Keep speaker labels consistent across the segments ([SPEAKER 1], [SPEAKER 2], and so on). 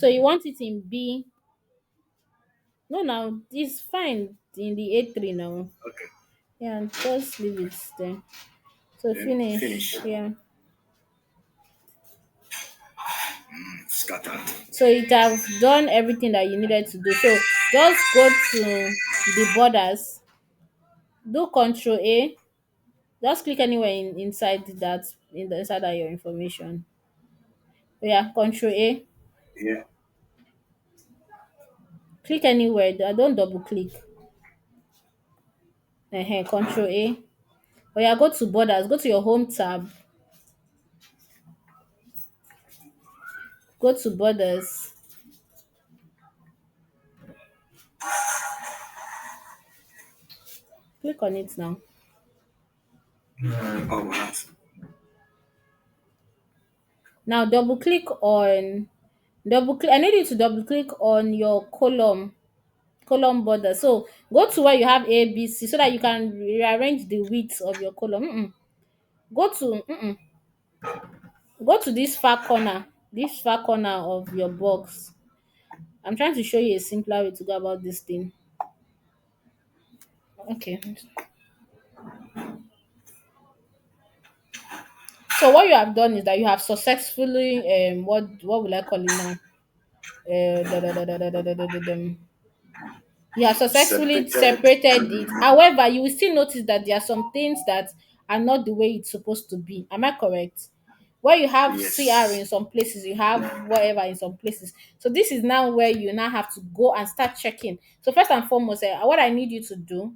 [SPEAKER 1] So you want it in B. No, now it's fine in the A3 now.
[SPEAKER 2] Okay.
[SPEAKER 1] Yeah, just leave it there. So
[SPEAKER 2] Then
[SPEAKER 1] finish.
[SPEAKER 2] finish.
[SPEAKER 1] Yeah.
[SPEAKER 2] Scattered.
[SPEAKER 1] So it have done everything that you needed to do. So just go to the borders, do Control A. Just click anywhere inside that inside that your information. Yeah, Control A.
[SPEAKER 2] Yeah.
[SPEAKER 1] Click anywhere. Don't double click. Control A. Or yeah, go to borders. Go to your home tab. Go to borders. Click on it now.
[SPEAKER 2] Oh, what?
[SPEAKER 1] Now double click. I need you to double click on your column border. So go to where you have A, B, C so that you can rearrange the width of your column. Go to this far corner of your box. I'm trying to show you a simpler way to go about this thing. Okay. So what you have done is that you have successfully what will I call it now? Da. You have successfully
[SPEAKER 2] Separated.
[SPEAKER 1] separated it. However, you will still notice that there are some things that are not the way it's supposed to be. Am I correct? Where you have CR
[SPEAKER 2] Yes.
[SPEAKER 1] in some places, you have whatever in some places. So this is now where you now have to go and start checking. So first and foremost, what I need you to do,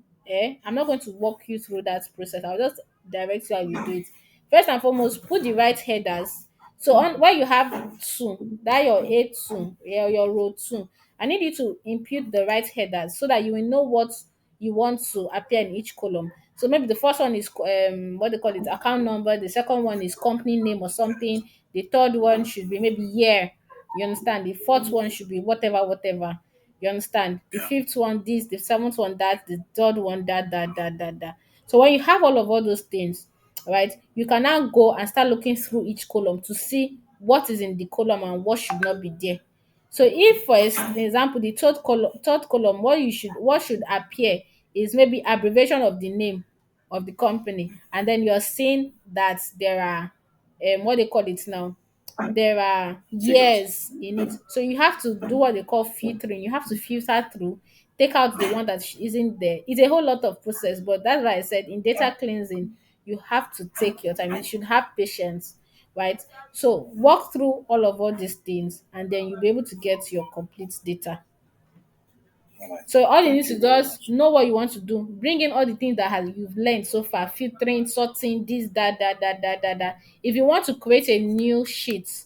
[SPEAKER 1] I'm not going to walk you through that process. I'll just direct you how you do it. First and foremost, put the right headers. So on where you have two, that your A2, your row two, I need you to input the right headers so that you will know what you want to appear in each column. So maybe the first one is what they call it, account number. The second one is company name or something. The third one should be maybe year. You understand? The fourth one should be whatever, whatever. You understand? The
[SPEAKER 2] Yeah.
[SPEAKER 1] fifth one this, the seventh one that, the third one that. So when you have all those things, right, you can now go and start looking through each column to see what is in the column and what should not be there. So if for example the third column what should appear is maybe abbreviation of the name of the company, and then you're seeing that there are what they call it now, there are
[SPEAKER 2] Figures.
[SPEAKER 1] years in it. So you have to do what they call filtering. You have to filter through, take out the one that isn't there. It's a whole lot of process, but that's why I said in data cleansing, you have to take your time. You should have patience, right? So walk through all these things, and then you'll be able to get your complete data.
[SPEAKER 2] All right.
[SPEAKER 1] So all you need
[SPEAKER 2] Thank
[SPEAKER 1] to
[SPEAKER 2] you
[SPEAKER 1] do
[SPEAKER 2] very
[SPEAKER 1] is
[SPEAKER 2] much.
[SPEAKER 1] know what you want to do. Bring in all the things that you've learned so far, filtering, sorting, this, that. If you want to create a new sheet,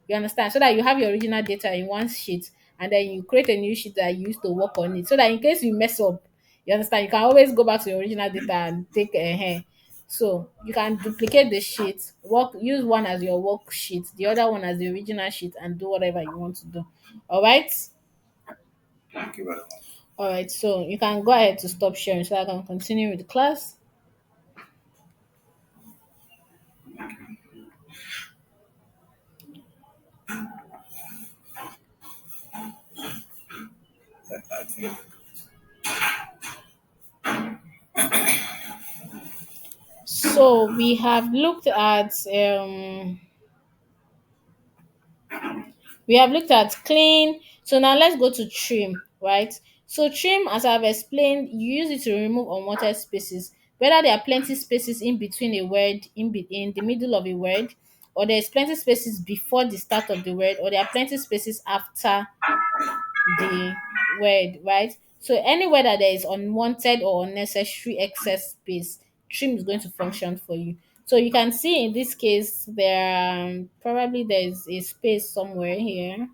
[SPEAKER 1] you understand? So that you have your original data in one sheet, and then you create a new sheet that you used to work on it. So that in case you mess up, you understand, you can always go back to your original data and take a hand. So you can duplicate the sheet, use one as your worksheet, the other one as the original sheet, and do whatever you want to do. All right.
[SPEAKER 2] Thank you very much.
[SPEAKER 1] All right. So you can go ahead to stop sharing so I can continue with the class.
[SPEAKER 2] I think
[SPEAKER 1] So we have looked at clean. So now let's go to trim, right? So trim, as I've explained, you use it to remove unwanted spaces, whether there are plenty spaces in between a word, in the middle of a word, or there's plenty spaces before the start of the word, or there are plenty spaces after the word, right? So anywhere that there is unwanted or unnecessary excess space, trim is going to function for you. So you can see in this case probably there's a space somewhere here.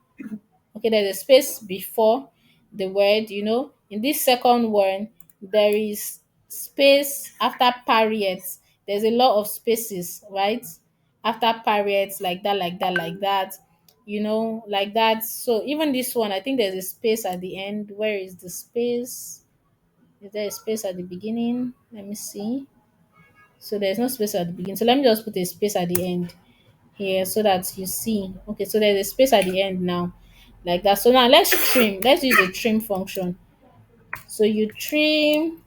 [SPEAKER 1] Okay, there's a space before the word, in this second one there is space after periods. There's a lot of spaces, right? After periods, like that, like that. So even this one, I think there's a space at the end. Where is the space? Is there a space at the beginning? Let me see. So there's no space at the beginning, so let me just put a space at the end here so that you see. Okay, so there's a space at the end now. like that. So now let's trim. Let's use the trim function. So you trim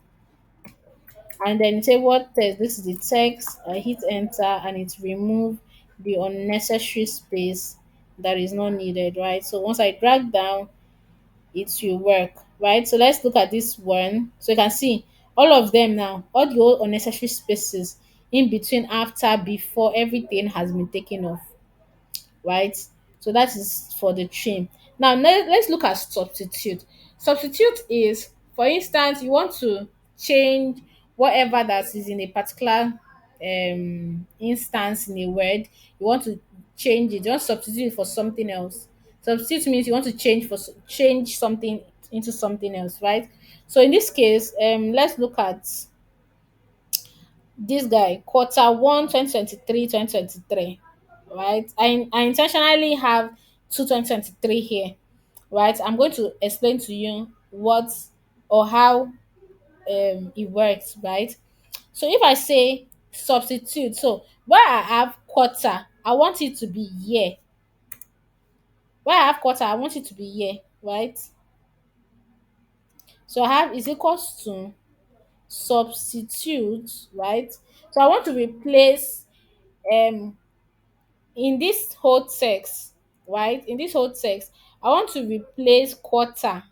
[SPEAKER 1] and then say what text. This is the text. I hit enter and it remove the unnecessary space that is not needed, right? So once I drag down, it will work, right? So let's look at this one. So you can see all of them now, all the old unnecessary spaces in between, after, before, everything has been taken off, right? So that is for the trim. Now let's look at substitute. Substitute is, for instance, you want to change whatever that is in a particular instance in a word. You want to change it. You want to substitute it for something else. Substitute means you want to change something into something else, right? So in this case, let's look at this guy, quarter one 2023 2023, right? I intentionally have two 2023 here, right? I'm going to explain to you what or how it works, right? So if I say substitute, so where I have quarter, I want it to be year. Where I have quarter, I want it to be year, right? So I have is equals to substitute, right? So I want to replace um in this whole text, right? In this whole text, I want to replace quarter.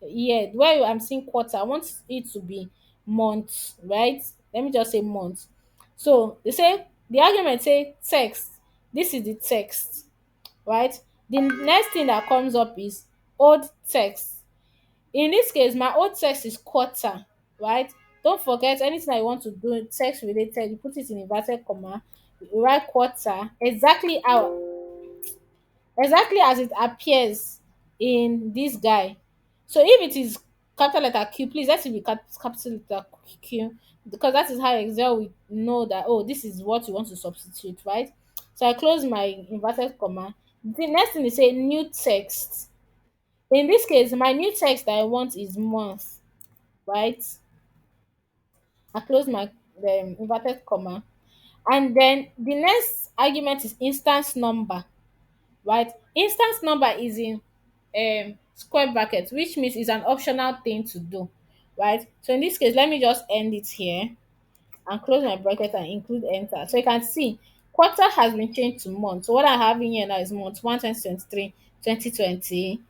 [SPEAKER 1] Yeah, where I'm seeing quarter, I want it to be month, right? Let me just say month. So they say the argument say text. This is the text, right? The next thing that comes up is old text. In this case, my old text is quarter, right? Don't forget anything I want to do text related, you put it in inverted comma, you write quarter exactly as it appears in this guy. So if it is capital letter Q, please let it be capital letter Q, because that is how Excel will know that, oh, this is what you want to substitute, right? So I close my inverted comma. The next thing is say new text. In this case, my new text that I want is month, right? I close my inverted comma. And then the next argument is instance number, right? Instance number is in square bracket, which means it's an optional thing to do, right? So in this case, let me just end it here and close my bracket and include enter. So you can see quarter has been changed to month. So what I have in here now is month 1 2023 2023.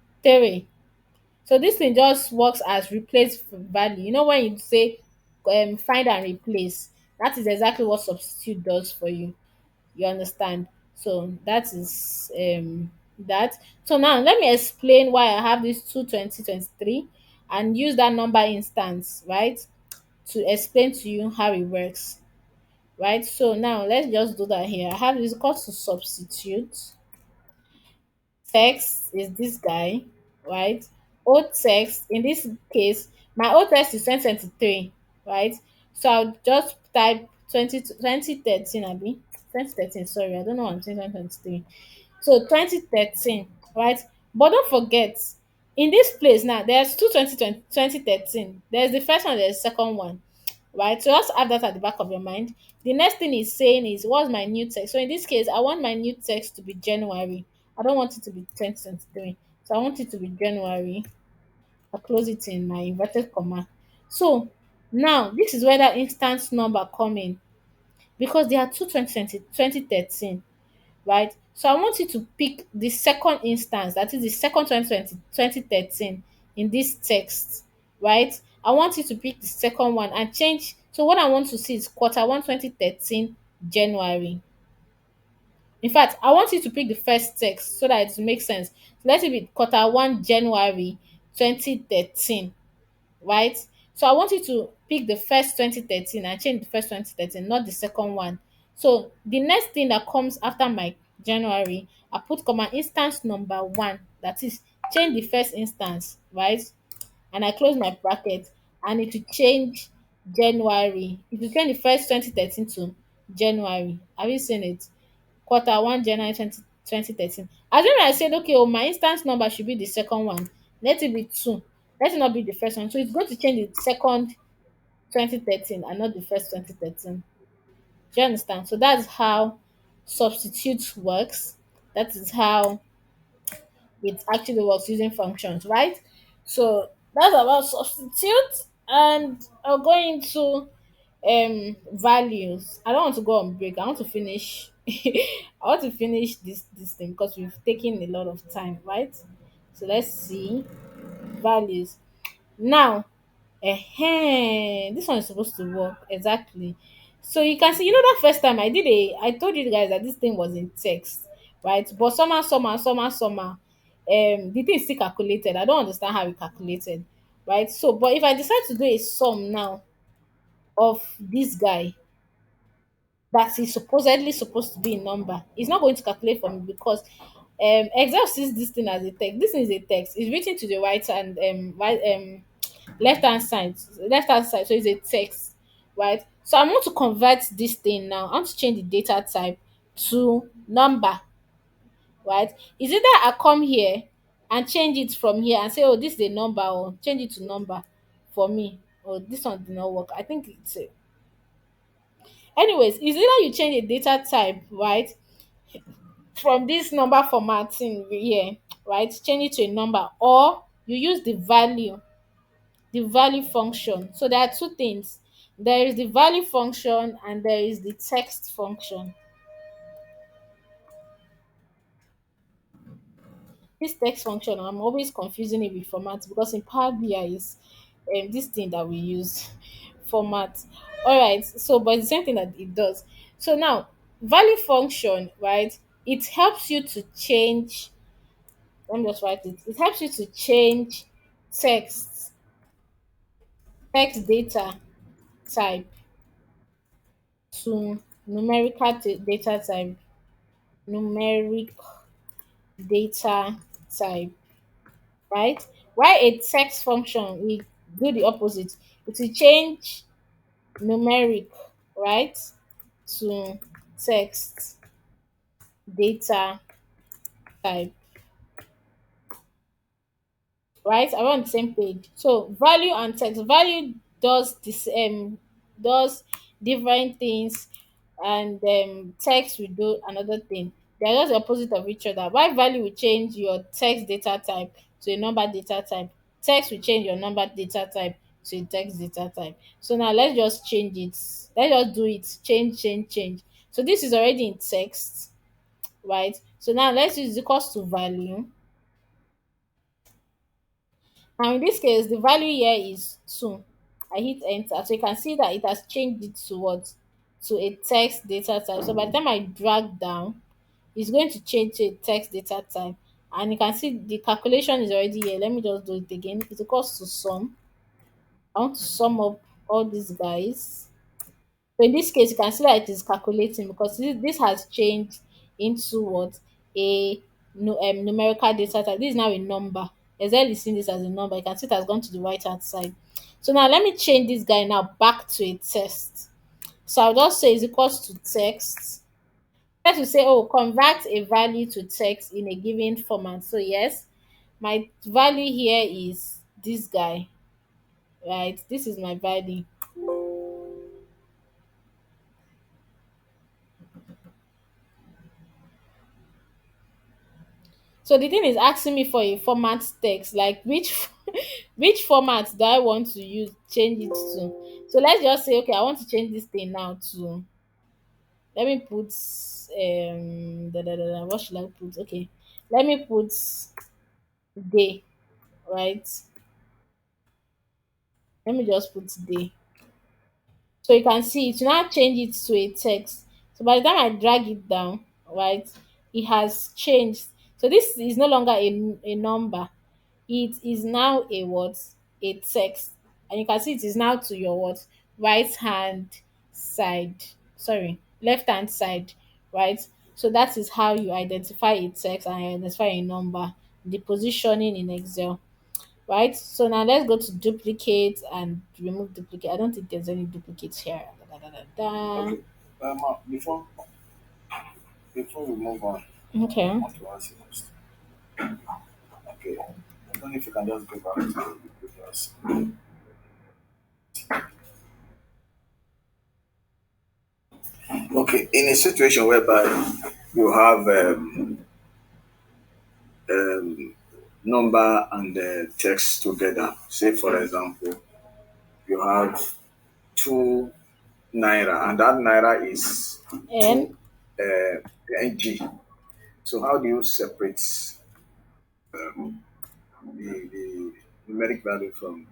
[SPEAKER 1] So this thing just works as replace value. You know when you say find and replace, that is exactly what substitute does for you. You understand? So that is that. So now let me explain why I have this 2023 and use that number instance, right? To explain to you how it works. Right? So now let's just do that here. I have this equal to substitute. Text is this guy, right? Old text, in this case, my old text is 2023, right? So I'll just type 2013, Abby. 2013, sorry, I don't know what I'm saying, 2023. So 2013, right? But don't forget, in this place now, there's two 2013. There's the first one, there's the second one, right? So just have that at the back of your mind. The next thing he's saying is, what's my new text? So in this case, I want my new text to be January. I don't want it to be 2023. So I want it to be January. I close it in my inverted comma. So now this is where that instance number come in, because there are two 2013, right? So I want you to pick the second instance, that is the second 2013 in this text, right? I want you to pick the second one and change. So what I want to see is quarter one 2013 January. In fact, I want you to pick the first text so that it makes sense. So let it be quarter one January 2013, right? So I want you to pick the first 2013 and change the first 2013, not the second one. So the next thing that comes after my January, I put comma instance number one. That is, change the first instance, right? And I close my bracket and it will change January. It will change the first 2013 to January. Have you seen it? Quarter one January 2013. Assuming I said, okay, oh, my instance number should be the second one. Let it be two. Let it not be the first one. So it's going to change the second 2013 and not the first 2013. Do you understand? So that's how substitute works. That is how it actually works using functions, right? So that's about substitute, and I'll go into values. I don't want to go on break. I want to finish. I want to finish this thing because we've taken a lot of time, right? So let's see values now. This one is supposed to work exactly. So you can see, that first time I told you guys that this thing was in text, right? But somehow, the thing is still calculated. I don't understand how it calculated, right? So, but if I decide to do a sum now of this guy that is supposedly supposed to be a number, it's not going to calculate for me because Excel sees this thing as a text. This is a text. It's written to the right and left hand side, so it's a text, right? So I want to convert this thing now. I want to change the data type to number, right? Is it that I come here and change it from here and say, oh, this is a number, or change it to number for me? Oh, this one did not work. I think it's a anyways, is either you change the data type, right, from this number formatting here, right, change it to a number, or you use the value function. So there are two things. There is the value function and there is the text function. This text function, I'm always confusing it with format because in Power BI is this thing that we use format. All right. So, but it's the same thing that it does. So now, value function, right? It helps you to change. Let me just write it. It helps you to change text, text data type to data type, numeric data type, right? Why a text function we do the opposite. It will change numeric, right, to text data type, right? Are we on the same page? So value and text. Value does different things, and text will do another thing. They're just the opposite of each other. Why value will change your text data type to a number data type. Text will change your number data type to a text data type. So now let's just change it. Let's just do it. Change. So this is already in text, right? So now let's use equals to value. Now in this case, the value here is 2. I hit enter. So you can see that it has changed it to what? To a text data type. So by the time I drag down, it's going to change to a text data type. And you can see the calculation is already here. Let me just do it again. It's equals to sum. I want to sum up all these guys. So in this case, you can see that it is calculating because this has changed into what? A numerical data type. This is now a number. Excel is seeing this as a number. You can see it has gone to the right hand side. So now let me change this guy now back to a text. So I'll just say is equals to text. Let's to say, oh, convert a value to text in a given format. So yes, my value here is this guy, right? This is my value. So the thing is asking me for a format text, like which which format do I want to use, change it to. So let's just say, okay, I want to change this thing now to, let me put what should I put? Okay, let me put day, right? Let me just put day. So you can see it will now change it to a text. So by the time I drag it down, right, it has changed. So this is no longer a number. It is now a what? A text. And you can see it is now to your what? Right hand side. Sorry, left hand side, right? So that is how you identify a text and identify a number. The positioning in Excel, right? So now let's go to duplicate and remove duplicate. I don't think there's any duplicates here. Da, da, da, da,
[SPEAKER 2] Okay. Before we move on,
[SPEAKER 1] da.
[SPEAKER 2] I
[SPEAKER 1] Okay.
[SPEAKER 2] want to ask you a question. Okay. I don't know if you can just go back to the previous. Okay. In a situation whereby you have number and the text together. Say, for example, you have 2 naira, and that naira is
[SPEAKER 1] And
[SPEAKER 2] two NG. So, how do you separate the numeric value from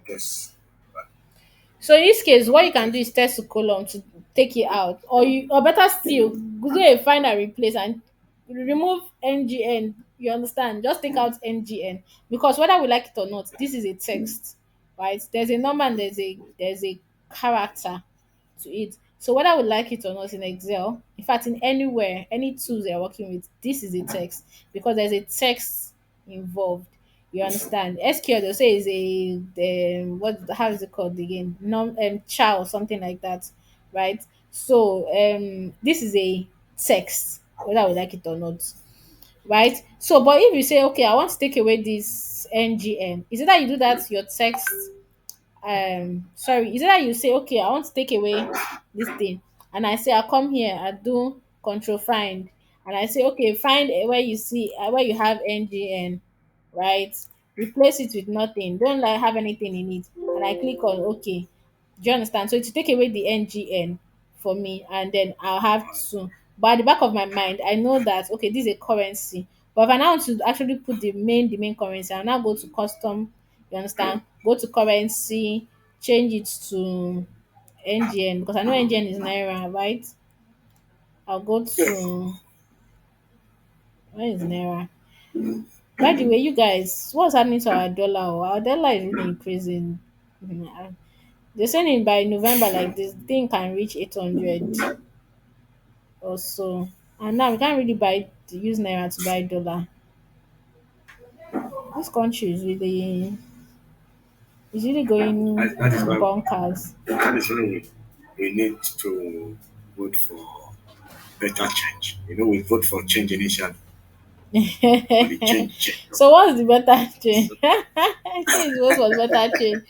[SPEAKER 2] the text?
[SPEAKER 1] so in this case, what you can do is test the column to take it out, or better still, do a find and replace and remove ngn. You understand? Just take out ngn, because whether we like it or not, this is a text, right? There's a number and there's a character to it. So whether we like it or not in Excel, in fact, in anywhere, any tools you're working with, this is a text because there's a text involved. You understand? SQL they'll say is what, how is it called again? Char or something like that, right? So this is a text, whether we like it or not, right? So but if you say okay, I want to take away this ngn, is it that you do that your text sorry, is it that you say okay, I want to take away this thing, and I say I come here, I do control find, and I say okay, find where you see where you have ngn, right? Replace it with nothing, don't like have anything in it, and I click on okay. Do you understand? So to take away the ngn for me, and then I'll have to, but at the back of my mind I know that okay, this is a currency. But if I now want to actually put the main currency, I'll now go to custom. You understand? Go to currency, change it to ngn, because I know ngn is naira, right? I'll go
[SPEAKER 2] Yes.
[SPEAKER 1] to, where is naira? By the way, you guys, what's happening to our dollar? Oh, our dollar is really increasing. They're saying by November, like this thing can reach 800 or so. And now we can't really use naira to buy dollar. This country is really going
[SPEAKER 2] That is why
[SPEAKER 1] bonkers.
[SPEAKER 2] that is why we need to vote for better change. We vote for change initially, for the change.
[SPEAKER 1] So what's the better change? Change, what was better change?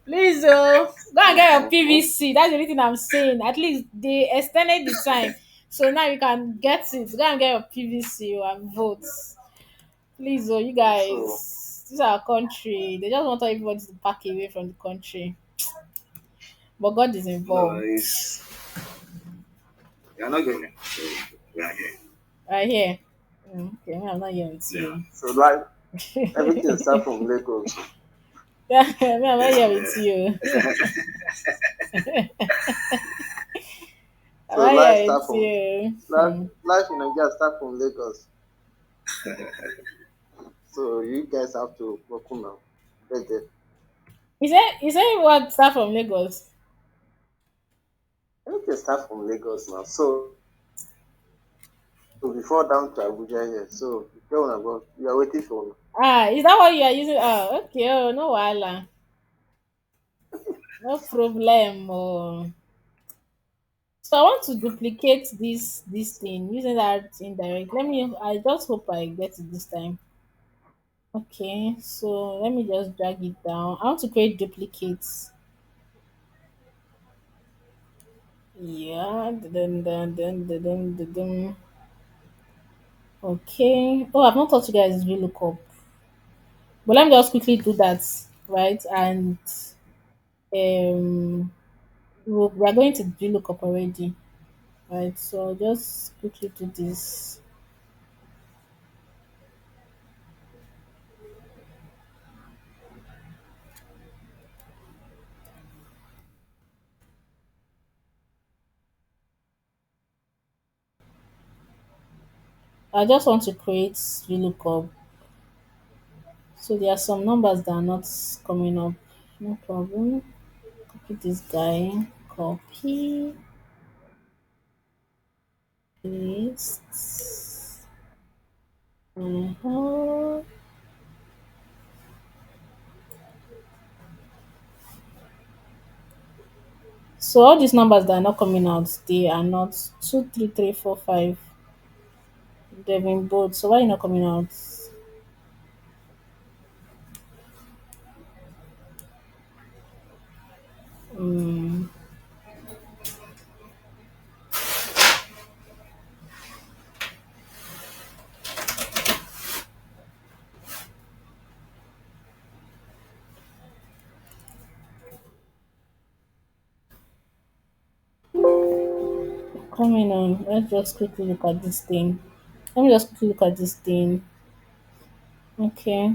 [SPEAKER 1] Please, go and get your PVC. That's the only thing I'm saying. At least they extended the time, so now you can get it. Go and get your PVC and vote. Please, you
[SPEAKER 3] So
[SPEAKER 1] guys, this is our country. They just want everybody to pack away from the country, but God is
[SPEAKER 2] No,
[SPEAKER 1] involved.
[SPEAKER 2] we are not going there. So we are here.
[SPEAKER 1] Right here. Okay, me, I'm not here with
[SPEAKER 2] Yeah.
[SPEAKER 1] you.
[SPEAKER 3] so life everything start from Lagos.
[SPEAKER 1] Yeah, me, I'm not here with you. I'm
[SPEAKER 3] So
[SPEAKER 1] not
[SPEAKER 3] life
[SPEAKER 1] here
[SPEAKER 3] start
[SPEAKER 1] with
[SPEAKER 3] from
[SPEAKER 1] you.
[SPEAKER 3] life life in Nigeria start from Lagos. So you guys have to welcome now. Get there.
[SPEAKER 1] He said what start from Lagos?
[SPEAKER 3] Everything start from Lagos now. So before down to Abuja here. So you tell one about you are waiting for me.
[SPEAKER 1] Ah, is that what you are using? Oh, okay. Oh, no wahala. No problem. Oh. So I want to duplicate this thing using that indirect. Let me. I just hope I get it this time. Okay. So let me just drag it down. I want to create duplicates. Yeah. Then. Okay. Oh, I've not taught you guys VLOOKUP. But let me just quickly do that, right? And um, we are going to VLOOKUP already, right? So I'll just quickly do this. I just want to create VLOOKUP. So there are some numbers that are not coming up. No problem. Copy this guy. Copy. Paste. Uh-huh. So all these numbers that are not coming out, they are not 2, 3, 3, 4, 5. They've been both. So why are you not coming out? Mm. Coming on. Let's just quickly look at this thing. Let me just quickly look at this thing. Okay.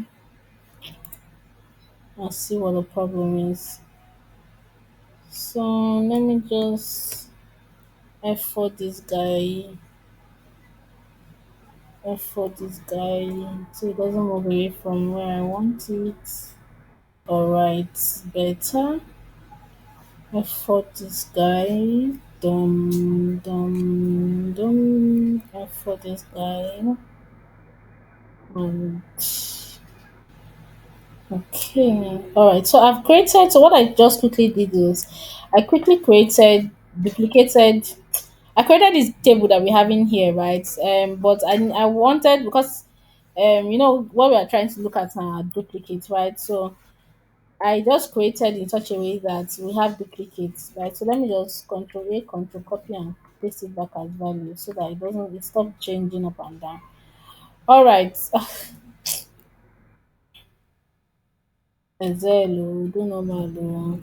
[SPEAKER 1] I'll see what the problem is. So let me just F4 this guy. F4 this guy. So it doesn't move away from where I want it. Alright. Better. F4 this guy. F4 this guy. And okay. All right. So I've created. So what I just quickly did is, I quickly created, duplicated. I created this table that we have in here, right? But I wanted because, what we are trying to look at now are duplicates, right? So I just created in such a way that we have duplicates, right? So let me just Control A, Control copy and paste it back as value so that it stop changing up and down. All right. Zelo, do normal.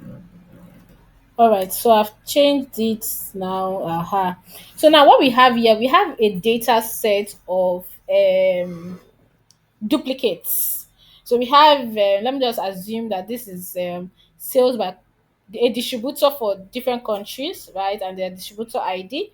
[SPEAKER 1] All right, so I've changed it now. Aha. So now what we have here, we have a data set of duplicates. So we have, let me just assume that this is sales by a distributor for different countries, right? And their distributor ID.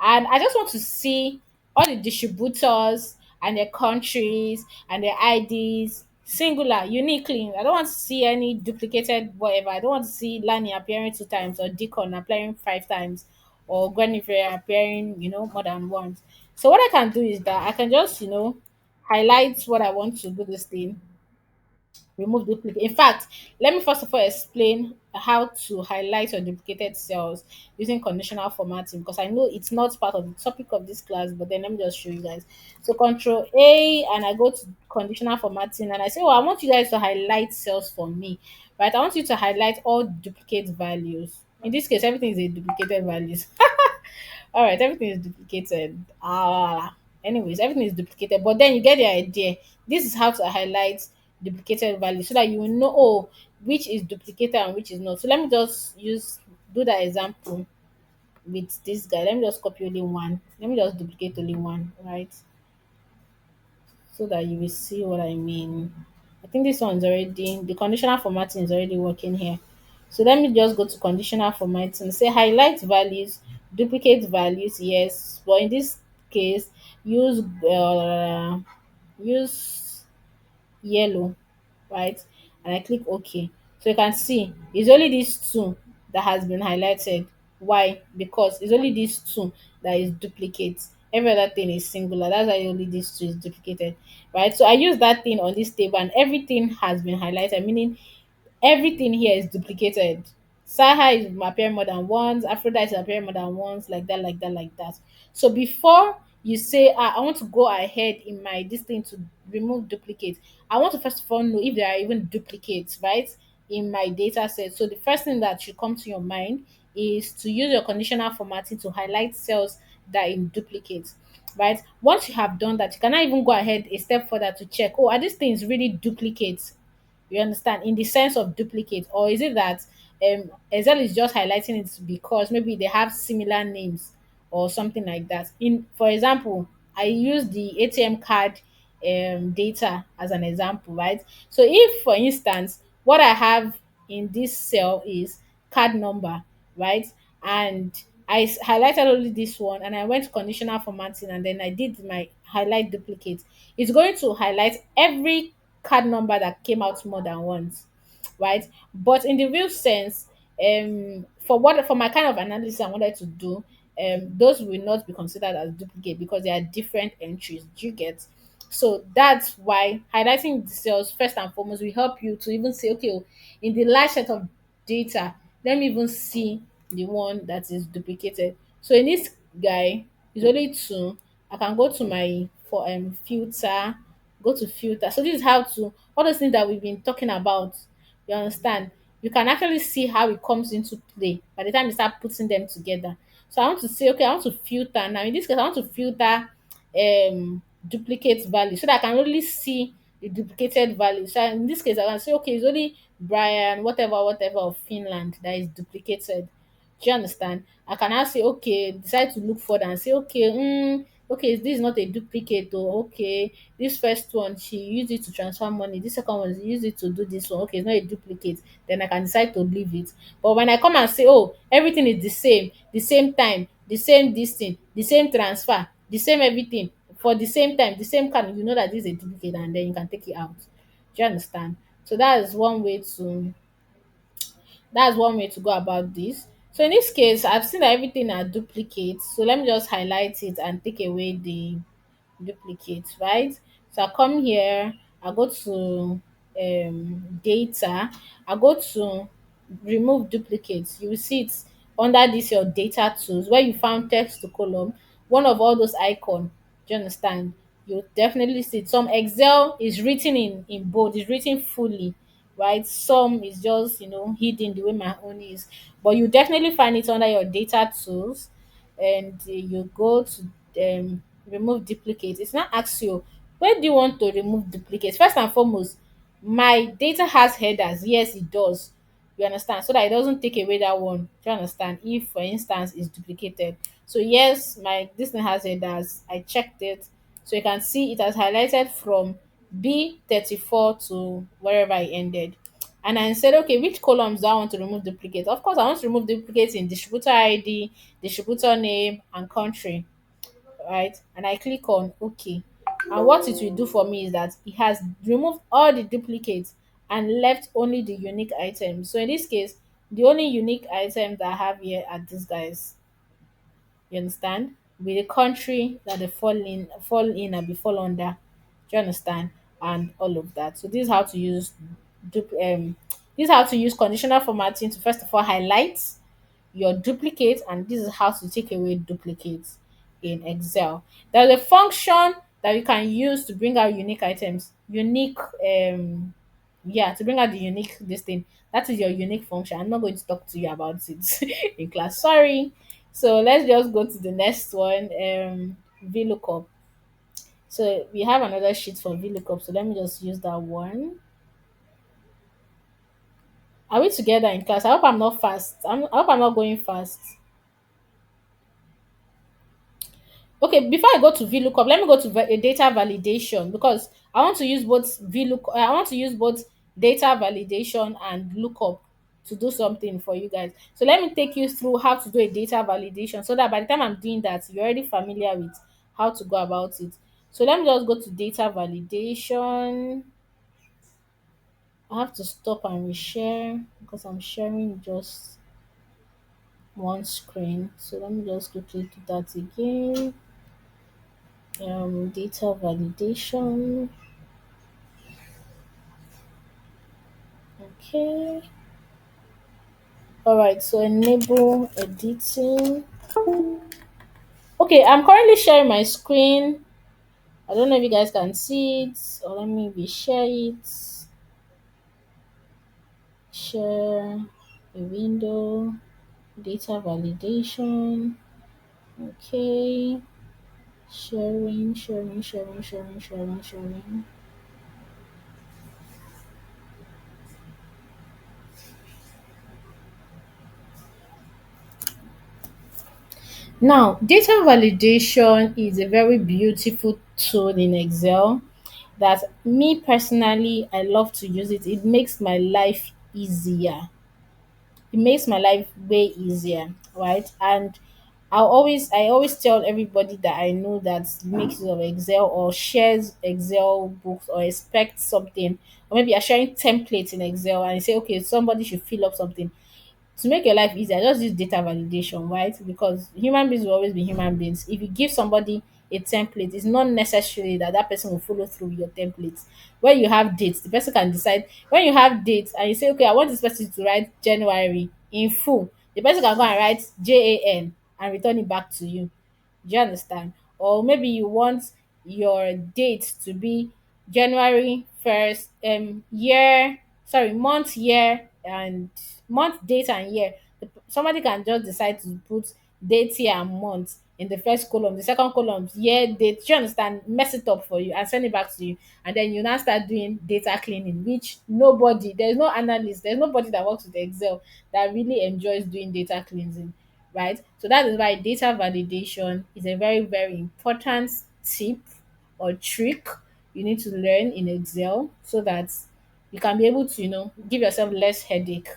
[SPEAKER 1] And I just want to see all the distributors and their countries and their IDs singular, uniquely. I don't want to see any duplicated whatever. I don't want to see Lani appearing 2 times or Deacon appearing 5 times or Guinevere appearing, more than once. So what I can do is that I can just, highlight what I want to do this thing, remove duplicate. In fact, let me first of all explain how to highlight your duplicated cells using conditional formatting because I know it's not part of the topic of this class, but then let me just show you guys. So Control A and I go to conditional formatting and I say, oh, I want you guys to highlight cells for me, right? I want you to highlight all duplicate values. In this case, everything is a duplicated values. All right, everything is duplicated. Anyways, everything is duplicated, but then you get the idea. This is how to highlight duplicated value so that you will know, oh, which is duplicated and which is not. So let me just do that example with this guy. Let me just copy only one. Let me just duplicate only one, right? So that you will see what I mean. I think this one's already, the conditional formatting is already working here. So let me just go to conditional formatting, say highlight values, duplicate values, yes. But in this case, use use yellow, right? And I click OK. So you can see it's only these two that has been highlighted. Why? Because it's only these two that is duplicate. Every other thing is singular. That's why only these two is duplicated, right? So I use that thing on this table and everything has been highlighted, meaning everything here is duplicated. Saha is appearing more than once, Aphrodite is appearing more than once, like that, like that, like that. So before you say, I want to go ahead in my this thing to remove duplicate, I want to first of all know if there are even duplicates, right? In my data set. So the first thing that should come to your mind is to use your conditional formatting to highlight cells that are in duplicate. Right. Once you have done that, you cannot even go ahead a step further to check, oh, are these things really duplicates? You understand? In the sense of duplicate, or is it that Excel is just highlighting it because maybe they have similar names or something like that? In For example, I use the ATM card data as an example, right? So if for instance what I have in this cell is card number, right? And highlighted only this one and I went to conditional formatting and then I did my highlight duplicate. It's going to highlight every card number that came out more than once, right? But in the real sense, for my kind of analysis I wanted to do, those will not be considered as duplicate because they are different entries. Do you get? So that's why highlighting the cells first and foremost will help you to even say, okay, oh, in the large set of data, let me even see the one that is duplicated. So in this guy, it's only two. I can go to my for filter, go to filter. So this is how to all those things that we've been talking about. You understand? You can actually see how it comes into play by the time you start putting them together. So I want to say, okay, I want to filter. Now in this case, I want to filter duplicate value so that I can only see the duplicated value. So in this case, I can say, okay, it's only Brian, whatever, whatever of Finland that is duplicated. Do you understand? I can now say, okay, decide to look further and say, okay, okay, this is not a duplicate. Or okay, this first one she used it to transfer money. This second one she used it to do this one. Okay, it's not a duplicate. Then I can decide to leave it. But when I come and say, oh, everything is the same time, the same this thing, the same transfer, the same everything for the same time, the same kind, you know that this is a duplicate, and then you can take it out. Do you understand? So that's one way to go about this. So in this case, I've seen that everything are duplicates. So let me just highlight it and take away the duplicate, right? So I come here, I go to data, I go to remove duplicates. You will see it under this your data tools where you found text to column, one of all those icon. Do you understand? You definitely see it. Some Excel is written in bold, is written fully, right? Some is just hidden the way my own is. But you definitely find it under your data tools, and you go to remove duplicates. It's not ask you where do you want to remove duplicates. First and foremost, my data has headers. Yes, it does. You understand? So that it doesn't take away that one. Do you understand? If for instance is duplicated. So yes, my this thing has headers. I checked it. So you can see it has highlighted from B34 to wherever I ended. And I said, okay, which columns do I want to remove duplicates? Of course, I want to remove duplicates in distributor ID, distributor name, and country, right? And I click on OK. And what it will do for me is that it has removed all the duplicates and left only the unique items. So in this case, the only unique items that I have here are these guys. You understand? With the country that they fall in and be fall under. Do you understand? And all of that. So this is how to use this is how to use conditional formatting to first of all highlight your duplicate, and this is how to take away duplicates in Excel. There's a function that you can use to bring out unique items, unique yeah, to bring out the unique this thing. That is your unique function. I'm not going to talk to you about it in class. Sorry. So let's just go to the next one. VLOOKUP. So we have another sheet for VLOOKUP. So let me just use that one. Are we together in class? I hope I'm not fast. I hope I'm not going fast. Okay, before I go to VLOOKUP, let me go to data validation, because I want to use both VLOOKUP. I want to use both data validation and lookup to do something for you guys. So let me take you through how to do a data validation, so that by the time I'm doing that, you're already familiar with how to go about it. So let me just go to data validation. I have to stop and reshare because I'm sharing just one screen. So let me just quickly do that again. Data validation. Okay. All right. So enable editing. Okay, I'm currently sharing my screen. I don't know if you guys can see it, or let me share it. Share a window. Data validation. Okay. Sharing. Now, data validation is a very beautiful tool in Excel that me personally I love to use it. It makes my life easier. It makes my life way easier, right? And I always tell everybody that I know that makes use of Excel or shares Excel books or expect something, or maybe you're sharing templates in Excel and you say, okay, somebody should fill up something to make your life easier. Just use data validation, right? Because human beings will always be human beings. If you give somebody a template, it's not necessarily that that person will follow through with your templates. When you have dates, the person can decide. When you have dates and you say, okay, I want this person to write January in full, the person can go and write JAN and return it back to you. Do you understand? Or maybe you want your date to be January 1st, month, year, and month, date, and year. Somebody can just decide to put date, year, and month in the first column, the second column, year, date, you understand, mess it up for you and send it back to you. And then you now start doing data cleaning, which nobody, there's no analyst, there's nobody that works with Excel that really enjoys doing data cleansing, right? So that is why data validation is a very, very important tip or trick you need to learn in Excel so that you can be able to, give yourself less headache,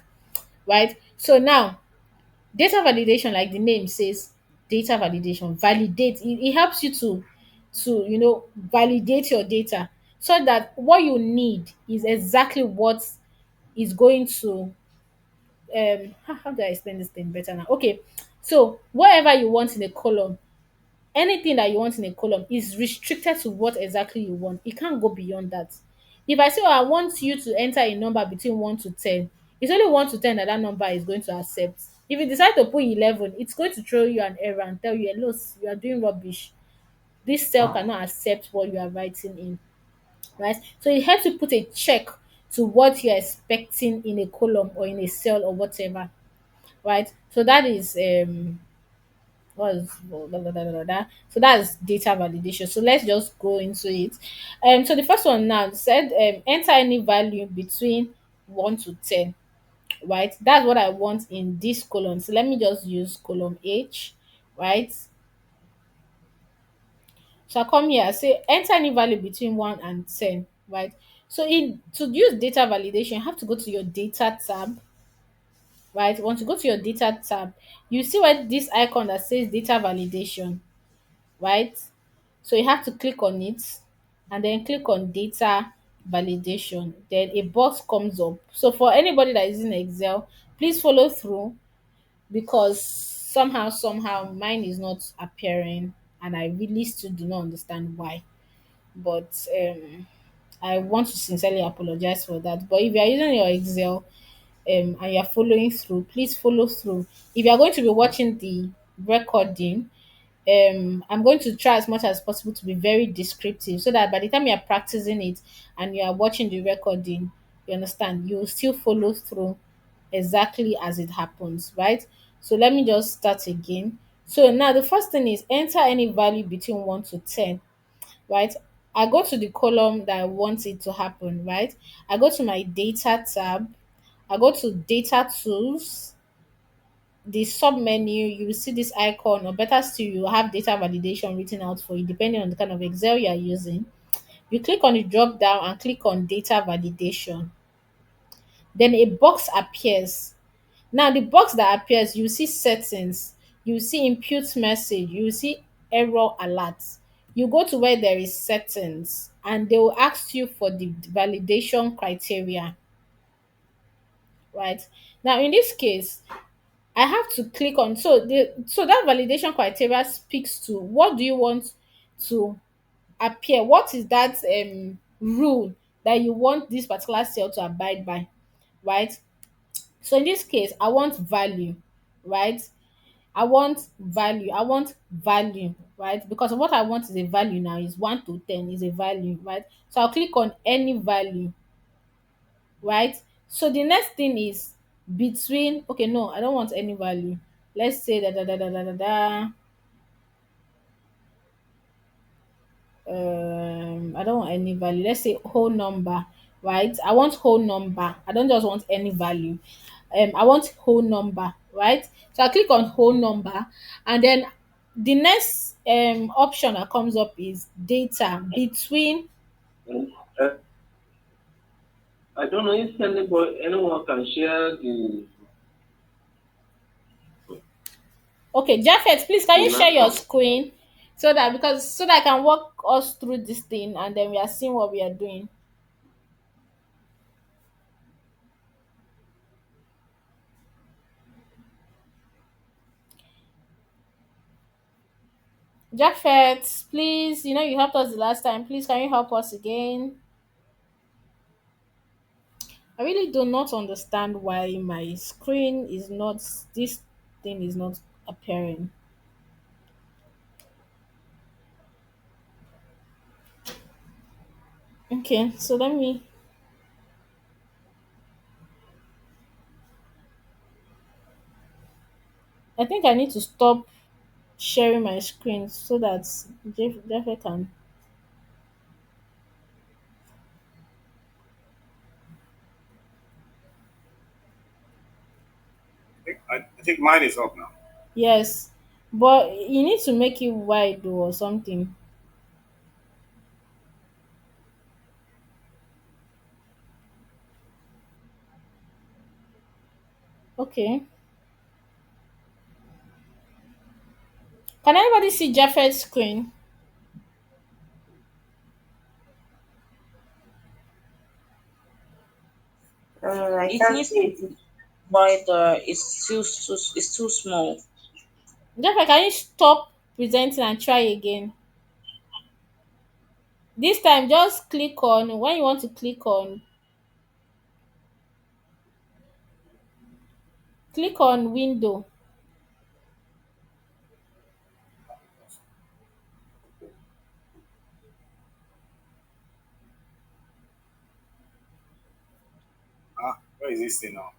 [SPEAKER 1] right? So now, data validation, like the name says, data validation, validate. It helps you to validate your data so that what you need is exactly what is going to how do I explain this thing better now? Okay, so whatever you want in a column, anything that you want in a column is restricted to what exactly you want. It can't go beyond that. If I say, oh, I want you to enter a number between 1 to 10, it's only 1 to 10 that that number is going to accept. If you decide to put 11, it's going to throw you an error and tell you, hello, you are doing rubbish. This cell cannot accept what you are writing in, right? So it helps you put a check to what you're expecting in a column or in a cell or whatever, right? So that is was blah, blah, blah, blah, blah. So that's data validation. So let's just go into it. So the first one now said enter any value between 1 to 10, right? That's what I want in this column. So let me just use column H, right? So I come here, I say enter any value between 1 and 10, right? So in to use data validation, you have to go to your data tab, right? Once you go to your data tab, you see where this icon that says data validation, right? So you have to click on it and then click on data validation. Then a box comes up. So for anybody that is in Excel, please follow through because somehow mine is not appearing and I really still do not understand why. But I want to sincerely apologize for that. But if you are using your Excel and you're following through, please follow through. If you are going to be watching the recording, I'm going to try as much as possible to be very descriptive so that by the time you're practicing it and you are watching the recording, you understand, you will still follow through exactly as it happens, right? So let me just start again. So now the first thing is enter any value between 1 to 10, right? I go to the column that I want it to happen, right? I go to my data tab, I go to data tools, the sub menu, you will see this icon, or better still, you will have data validation written out for you depending on the kind of Excel you are using. You click on the drop down and click on data validation. Then a box appears. Now, the box that appears, you see settings, you see input message, you see error alert. You go to where there is settings and they will ask you for the validation criteria, right? Now, in this case, I have to click on so that validation criteria speaks to what do you want to appear, what is that rule that you want this particular cell to abide by, right? So in this case, I want value, right? I want value, right? Because what I want is a value now is 1 to 10 is a value, right? So I'll click on any value, right? So the next thing is between, okay, no, I don't want any value. Let's say I don't want any value. Let's say whole number, right? I want whole number. I don't just want any value. I want whole number, right? So I click on whole number, and then the next option that comes up is data between.
[SPEAKER 3] And, I don't know if anyone can share
[SPEAKER 1] Okay, Japheth, please can
[SPEAKER 3] the
[SPEAKER 1] you share your
[SPEAKER 3] laptop.
[SPEAKER 1] screen so that so that I can walk us through this thing and then we are seeing what we are doing. Japheth, please, you helped us the last time. Please, can you help us again? I really do not understand why my screen is not, this thing is not appearing. Okay, so I think I need to stop sharing my screen so that Jeff can.
[SPEAKER 2] I think mine is up now.
[SPEAKER 1] Yes, but you need to make it wide though or something. Okay. Can anybody see Jeff's screen?
[SPEAKER 4] I it can't needs see to it. Be wider. It's too small.
[SPEAKER 1] Jeff, can you stop presenting and try again? This time, just click on when you want to click on window.
[SPEAKER 2] Where is this thing now?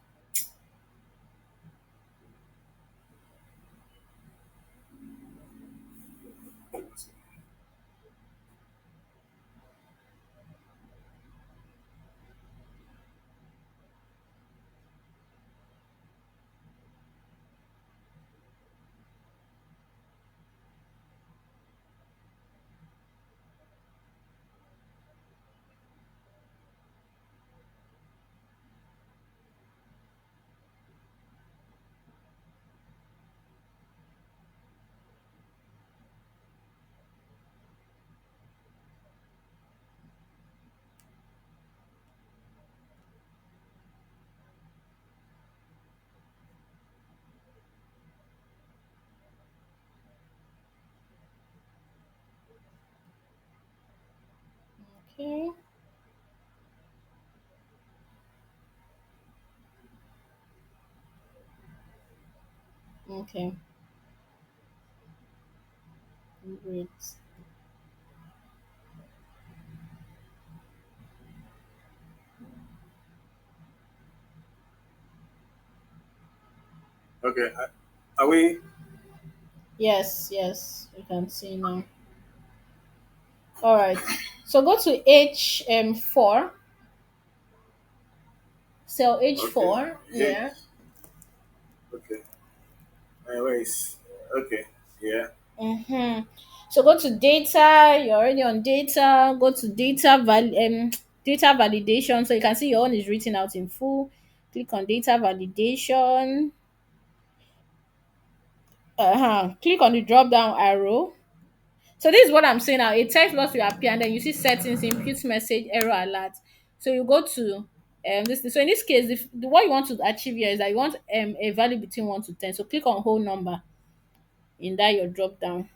[SPEAKER 1] Okay. Okay. Great.
[SPEAKER 2] Okay. Are we?
[SPEAKER 1] Yes, yes, you can see now. All right. So go to H 4, cell H
[SPEAKER 2] Okay.
[SPEAKER 1] 4.
[SPEAKER 2] Hey.
[SPEAKER 1] Yeah.
[SPEAKER 2] Okay. Where is? Okay. Yeah.
[SPEAKER 1] Mm-hmm. So go to data. You're already on data. Go to data validation. So you can see your own is written out in full. Click on data validation. Click on the drop down arrow. So this is what I'm saying now. A text box will appear and then you see settings, input message, error alert. So you go to this. So in this case, what you want to achieve here is that you want a value between 1 to 10. So click on whole number in that your drop down.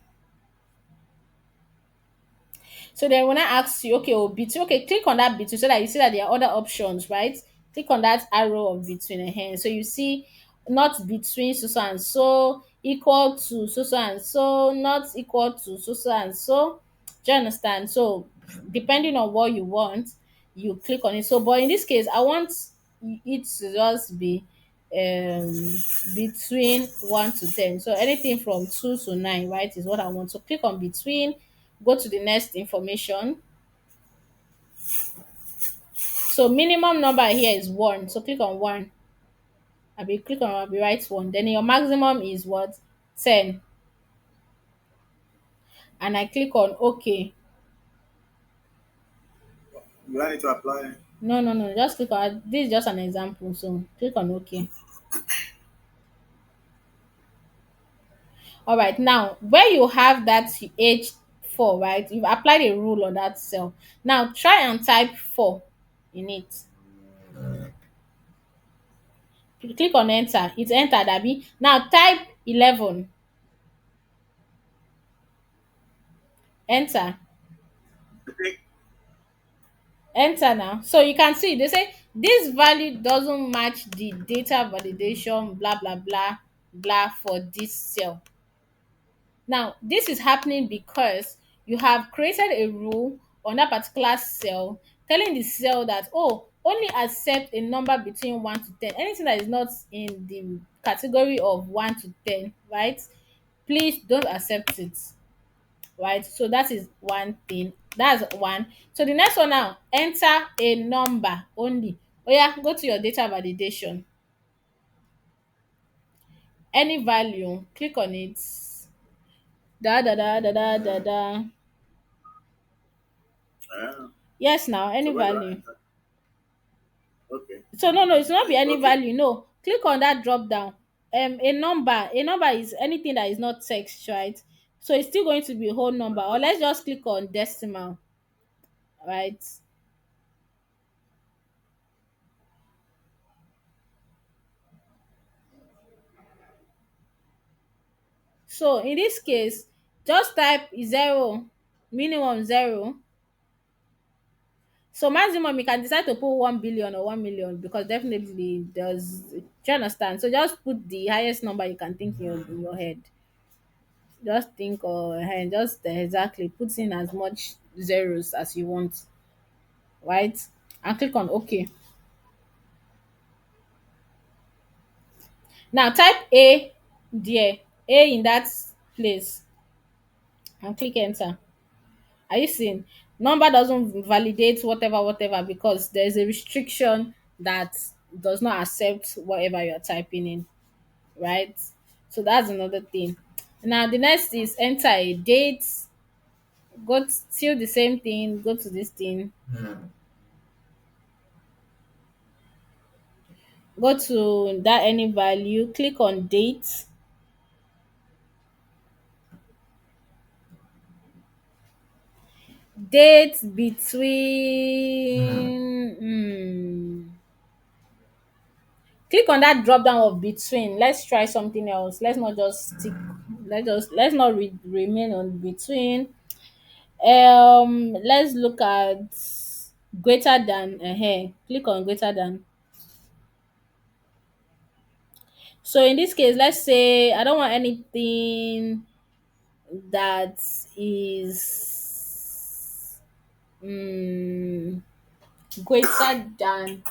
[SPEAKER 1] So then when I ask you, okay, between, okay, click on that between so that you see that there are other options, right? Click on that arrow of between a hand. So you see not between so and so, equal to so and so, not equal to so and so. Do you understand? So depending on what you want, you click on it. So but in this case, I want it to just be um between 1 to 10. So anything from 2 to 9, right, is what I want. So click on between, go to the next information. So minimum number here is 1. So click on 1. I'll be write 1. Then your maximum is what? 10. And I click on OK.
[SPEAKER 2] Do I need to apply?
[SPEAKER 1] No, no, no. Just click on this is just an example. So click on OK. All right. Now where you have that age 4, right? You've applied a rule on that cell. Now try and type 4 in it. Click on enter. It's entered, Abby. Now type 11. Enter.
[SPEAKER 2] I think.
[SPEAKER 1] Enter now. So you can see they say this value doesn't match the data validation blah blah blah blah for this cell. Now this is happening because you have created a rule on that particular cell telling the cell that, oh, only accept a number between 1 to 10. Anything that is not in the category of 1 to 10, right, please don't accept it, right? So that is one thing. That's one. So the next one now, enter a number only. Oh yeah, go to your data validation. Any value, click on it. Da da da da da da da.
[SPEAKER 2] Ah,
[SPEAKER 1] Yes, now any
[SPEAKER 2] so where do I
[SPEAKER 1] value.
[SPEAKER 2] enter? Okay.
[SPEAKER 1] So no, no, it's not be any
[SPEAKER 2] Okay.
[SPEAKER 1] value. No, click on that drop down. A number. A number is anything that is not text, right? So it's still going to be a whole number. Or let's just click on decimal, right? So in this case, just type zero, minimum zero. So maximum you can decide to put 1 billion or 1 million because definitely there's, do you understand? So just put the highest number you can think in your head. Just think or just exactly put in as much zeros as you want, right? And click on OK. Now type A there, A in that place, and click enter. Are you seeing? Number doesn't validate whatever, whatever, because there's a restriction that does not accept whatever you're typing in, right? So that's another thing. Now the next is enter a date. Still the same thing. Go to this thing. Go to that any value. Click on date. Date between. Click on that drop down of between. Let's try something else. Let's not just stick. Let's not remain on between. Let's look at greater than. Click on greater than. So in this case, let's say I don't want anything that is greater than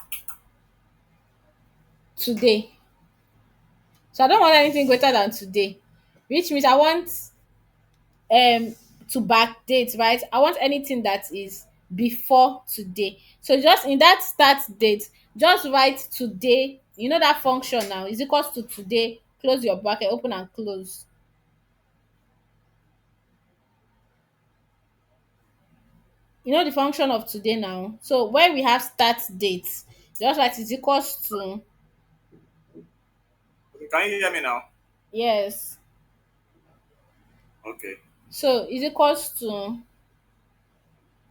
[SPEAKER 1] today. So I don't want anything greater than today, which means I want um to backdate, right? I want anything that is before today. So just in that start date, just write today. You know that function now is equals to today. Close your bracket, open and close. You know the function of today now. So when we have start date, just write is equals to,
[SPEAKER 2] Okay. Can you hear me now?
[SPEAKER 1] yes.
[SPEAKER 2] Okay.
[SPEAKER 1] So is equals to,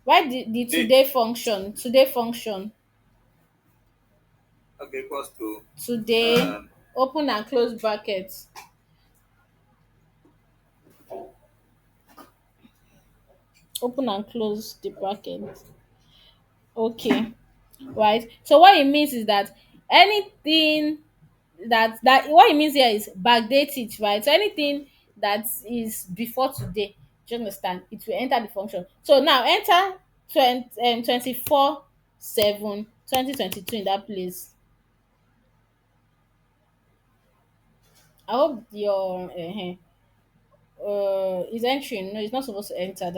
[SPEAKER 1] write the
[SPEAKER 2] Date.
[SPEAKER 1] today function,
[SPEAKER 2] Okay. Equals to
[SPEAKER 1] today,
[SPEAKER 2] um,
[SPEAKER 1] open and close brackets, open and close the bracket. Okay, right? So what it means is that anything that what it means here is backdate it, right? So anything that is before today, do you understand? It will enter the function. So now enter 24 7 2022 in that place. I hope your is entering. No, it's not supposed to enter.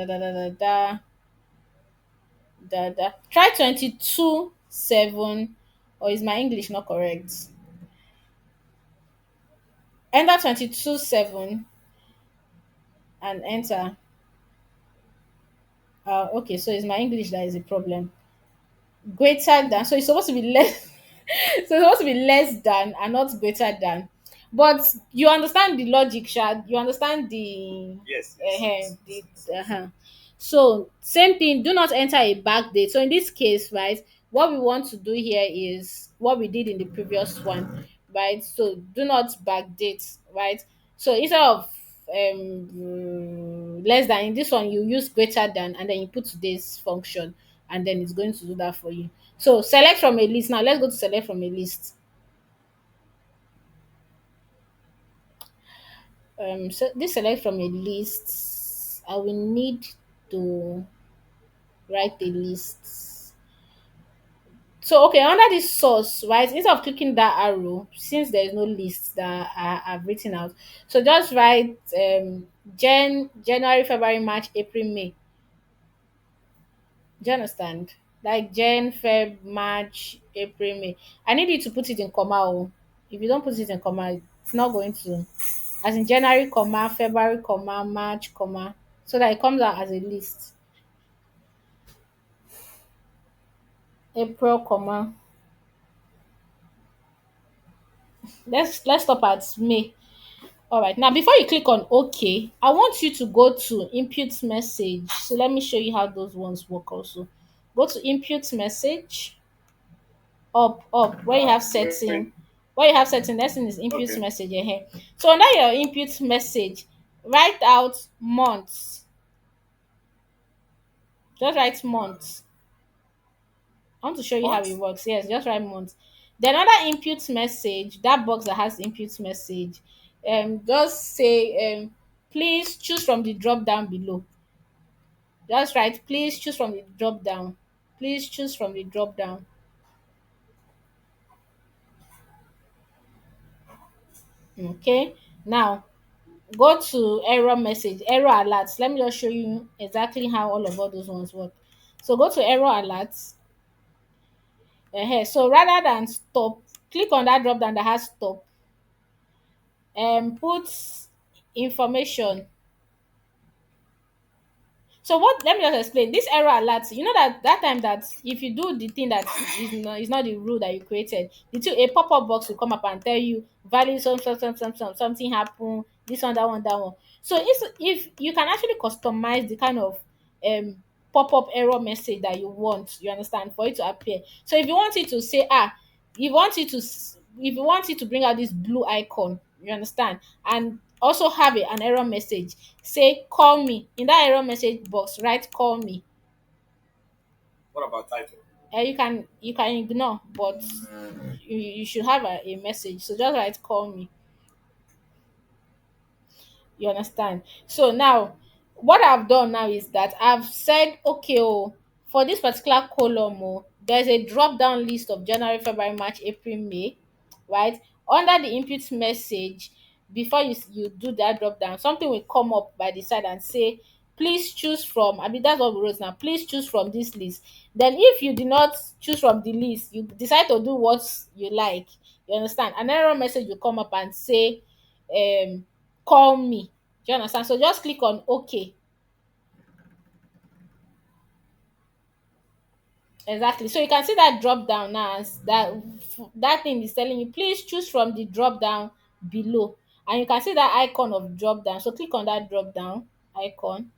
[SPEAKER 1] Try 22 7, or is my English not correct? Enter 22 7 and enter. Okay, so it's my English that is a problem. Greater than, so it's supposed to be less. So it's supposed to be less than and not greater than. But you understand the logic, Shad. You understand the
[SPEAKER 2] yes, yes, yes, yes,
[SPEAKER 1] the
[SPEAKER 2] yes, yes.
[SPEAKER 1] so same thing, do not enter a back date. So in this case, right, what we want to do here is what we did in the previous one, right? So do not backdate, right? So instead of less than, in this one you use greater than and then you put today's function, and then it's going to do that for you. So select from a list. Now let's go to select from a list. So this select from a list, I will need to write a list So okay, under this source, right? Instead of clicking that arrow, since there is no list that I've written out, so just write January, February, March, April, May. Do you understand? Like Jan, Feb, March, April, May. I need you to put it in comma. Oh. If you don't put it in comma, it's not going to. As in January, comma, February, comma, March, comma, so that it comes out as a list. April, comma. Let's stop at May. All right. Now, before you click on OK, I want you to go to input message. So let me show you how those ones work. Also, go to input message. Up where you have
[SPEAKER 2] Okay.
[SPEAKER 1] setting, where you have setting, next thing is input
[SPEAKER 2] Okay.
[SPEAKER 1] message here. So under your input message, write out months. Just write months. I want to show you how it
[SPEAKER 2] Month.
[SPEAKER 1] works. Yes, just write months. Then another input message, that box that has input message, just say please choose from the drop down below. Just write please choose from the drop down. Please choose from the drop down. Okay. Now go to error message, error alerts. Let me just show you exactly how all those ones work. So go to error alerts. So rather than stop, click on that drop down that has stop and put information. So what? Let me just explain. This error alert. You know that time that if you do the thing that is not the rule that you created, a pop up box will come up and tell you value something happen. This one, that one, that one. So if you can actually customize the kind of um pop up error message that you want, you understand, for it to appear. So if you want it to say you want it to if you want it to bring out this blue icon, you understand, and also have an error message, say call me. In that error message box, write call me.
[SPEAKER 2] What about title?
[SPEAKER 1] You can ignore, but you should have a message, so just write call me. You understand? So now, what I've done now is that I've said, okay, for this particular column, there's a drop down list of January, February, March, April, May, right? Under the input message, before you do that drop down, something will come up by the side and say, please choose from. I mean, that's what we wrote now. Please choose from this list. Then, if you do not choose from the list, you decide to do what you like. You understand? An error message will come up and say, call me. Do you understand? So just click on OK. Exactly. So you can see that drop down now. As that thing is telling you, please choose from the drop down below. And you can see that icon of drop down. So click on that drop down icon.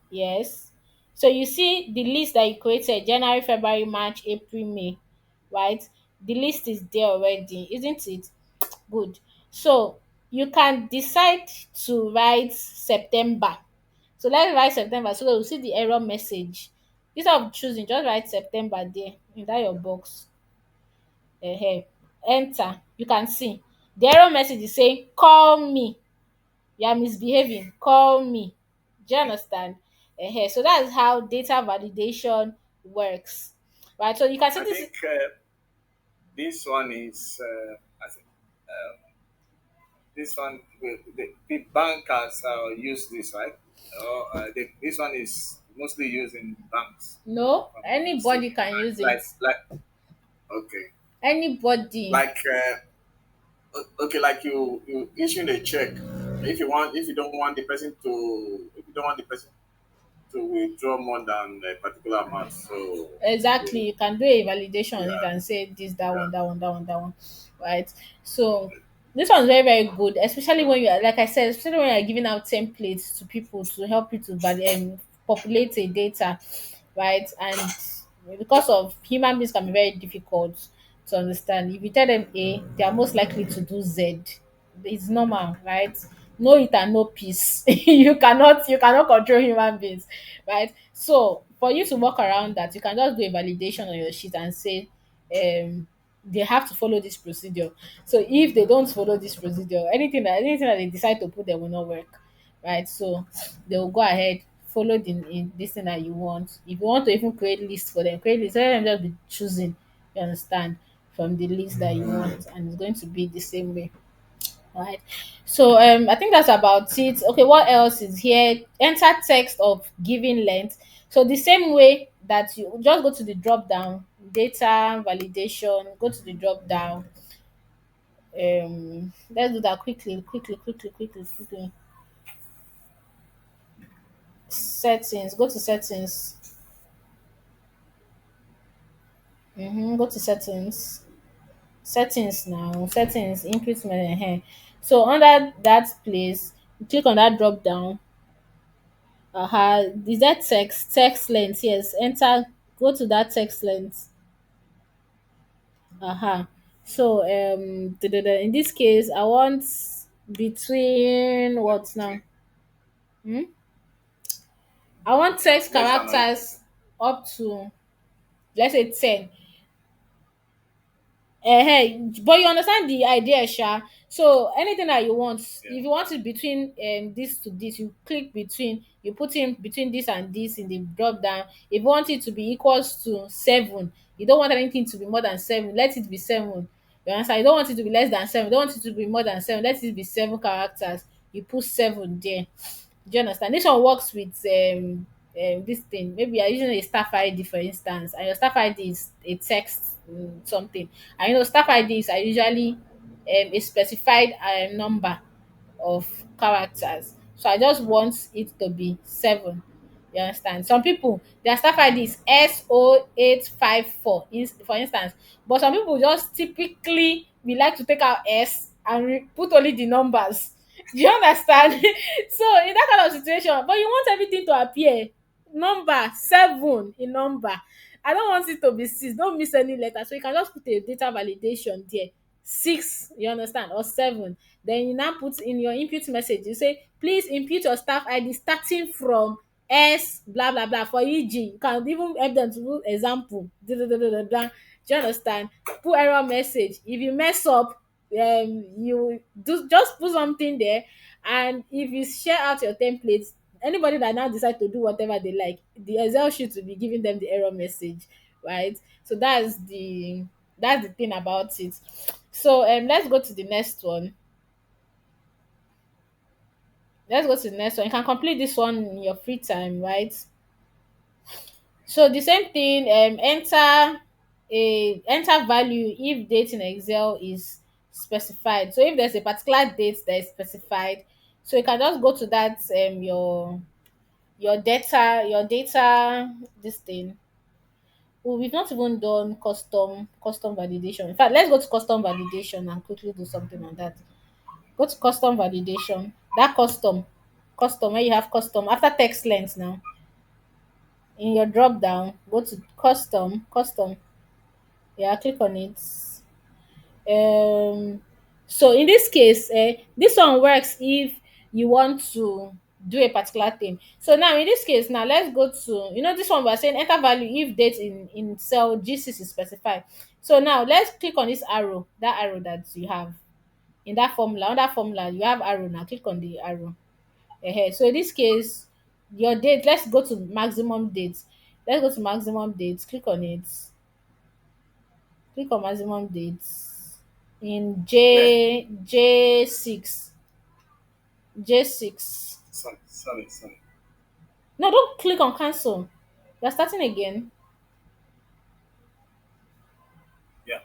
[SPEAKER 1] Yes. So you see the list that you created January, February, March, April, May, right? The list is there already, isn't it? Good. So you can decide to write September. So let's write September so that we'll see the error message. Instead of choosing, just write September there in that your box. Enter. You can see the error message is saying, call me. You are misbehaving. Call me. Do you understand? So that's how data validation works. Right. So you can see
[SPEAKER 2] I
[SPEAKER 1] this.
[SPEAKER 2] think this one is. I think this one the bankers use this, right? This one is mostly used in banks.
[SPEAKER 1] No,
[SPEAKER 2] If I'm not
[SPEAKER 1] anybody
[SPEAKER 2] mistaken.
[SPEAKER 1] can use it.
[SPEAKER 2] Like okay,
[SPEAKER 1] Anybody.
[SPEAKER 2] like okay, like you issuing a check. If you don't want the person to if you don't want the person to withdraw more than a particular amount, so
[SPEAKER 1] Exactly.
[SPEAKER 2] you
[SPEAKER 1] You can do a validation on it
[SPEAKER 2] yeah
[SPEAKER 1] and say this, that
[SPEAKER 2] yeah
[SPEAKER 1] one, that one, that one, that one. Right. So this one's very, very good, especially when you are, like I said, especially when you're giving out templates to people to help you to populate a data, right? And because of human beings can be very difficult to understand. If you tell them A, they are most likely to do Z. It's normal, right? No it and no peace. You cannot control human beings, right? So for you to work around that, you can just do a validation on your sheet and say they have to follow this procedure. So if they don't follow this procedure, anything that they decide to put there will not work, right? So they will go ahead, follow the in this thing that you want. If you want to even create lists for them, create lists. Let them just be choosing. You understand, from the list that you want, and it's going to be the same way. Right. So I think that's about it. Okay, what else is here? Enter text of given length. So the same way that you just go to the drop down, data validation, go to the drop down. Let's do that quickly. Settings, go to settings. Go to settings. Settings now. Settings, input menu. So under that place, click on that drop down. Is that text length? Yes, enter, go to that text length. So in this case I want between
[SPEAKER 2] Let me
[SPEAKER 1] what now?
[SPEAKER 2] see.
[SPEAKER 1] Hmm? I want text
[SPEAKER 2] Less than or equal.
[SPEAKER 1] characters up to, let's say, 10. But you understand the idea, Sha. So anything that you want,
[SPEAKER 2] Yeah.
[SPEAKER 1] if you want it between this to this, you click between, you put in between this and this in the drop down. If you want it to be equals to 7, you don't want anything to be more than 7, let it be 7. You understand? You don't want it to be less than 7, you don't want it to be more than 7, let it be 7 characters. You put 7 there. Do you understand? This one works with this thing. Maybe you're using a staff ID, for instance, and your staff ID is a text, something. And staff IDs are usually a specified number of characters. So I just want it to be 7. You understand? Some people, their staff ID is SO854, for instance. But some people just typically we like to take out S and put only the numbers. Do you understand? So in that kind of situation, but you want everything to appear number 7 in number. I don't want it to be 6. Don't miss any letter. So you can just put a data validation there. 6, you understand, or 7. Then you now put in your input message. You say, please input your staff ID starting from S blah blah blah. For e.g., you can even help them to do example. Blah, blah, blah, blah, blah. Do you understand? Put error message. If you mess up, you do just put something there. And if you share out your templates, anybody that now decide to do whatever they like, the Excel sheet will be giving them the error message, right? So that's the thing about it. So let's go to the next one. Let's go to the next one. You can complete this one in your free time, right? So the same thing, enter value if date in Excel is specified. So if there's a particular date that is specified, so you can just go to that your data this thing. Oh, we've not even done custom validation. In fact, let's go to custom validation and quickly do something on that. Go to custom validation. That custom where you have custom after text length now. In your drop down, go to custom. Yeah, click on it. um so in this case, this one works if you want to do a particular thing. So now in this case, now let's go to, this one we're saying enter value if date in cell G6 is specified. So now let's click on this arrow, that arrow that you have in that formula. Under formula you have arrow. Now click on the arrow. So in this case, your date, let's go to maximum date. Let's go to maximum date, click on it. Click on maximum dates in
[SPEAKER 2] Where?
[SPEAKER 1] J6. J6.
[SPEAKER 2] Sorry.
[SPEAKER 1] No, don't click on cancel. You're starting again.
[SPEAKER 2] Yeah.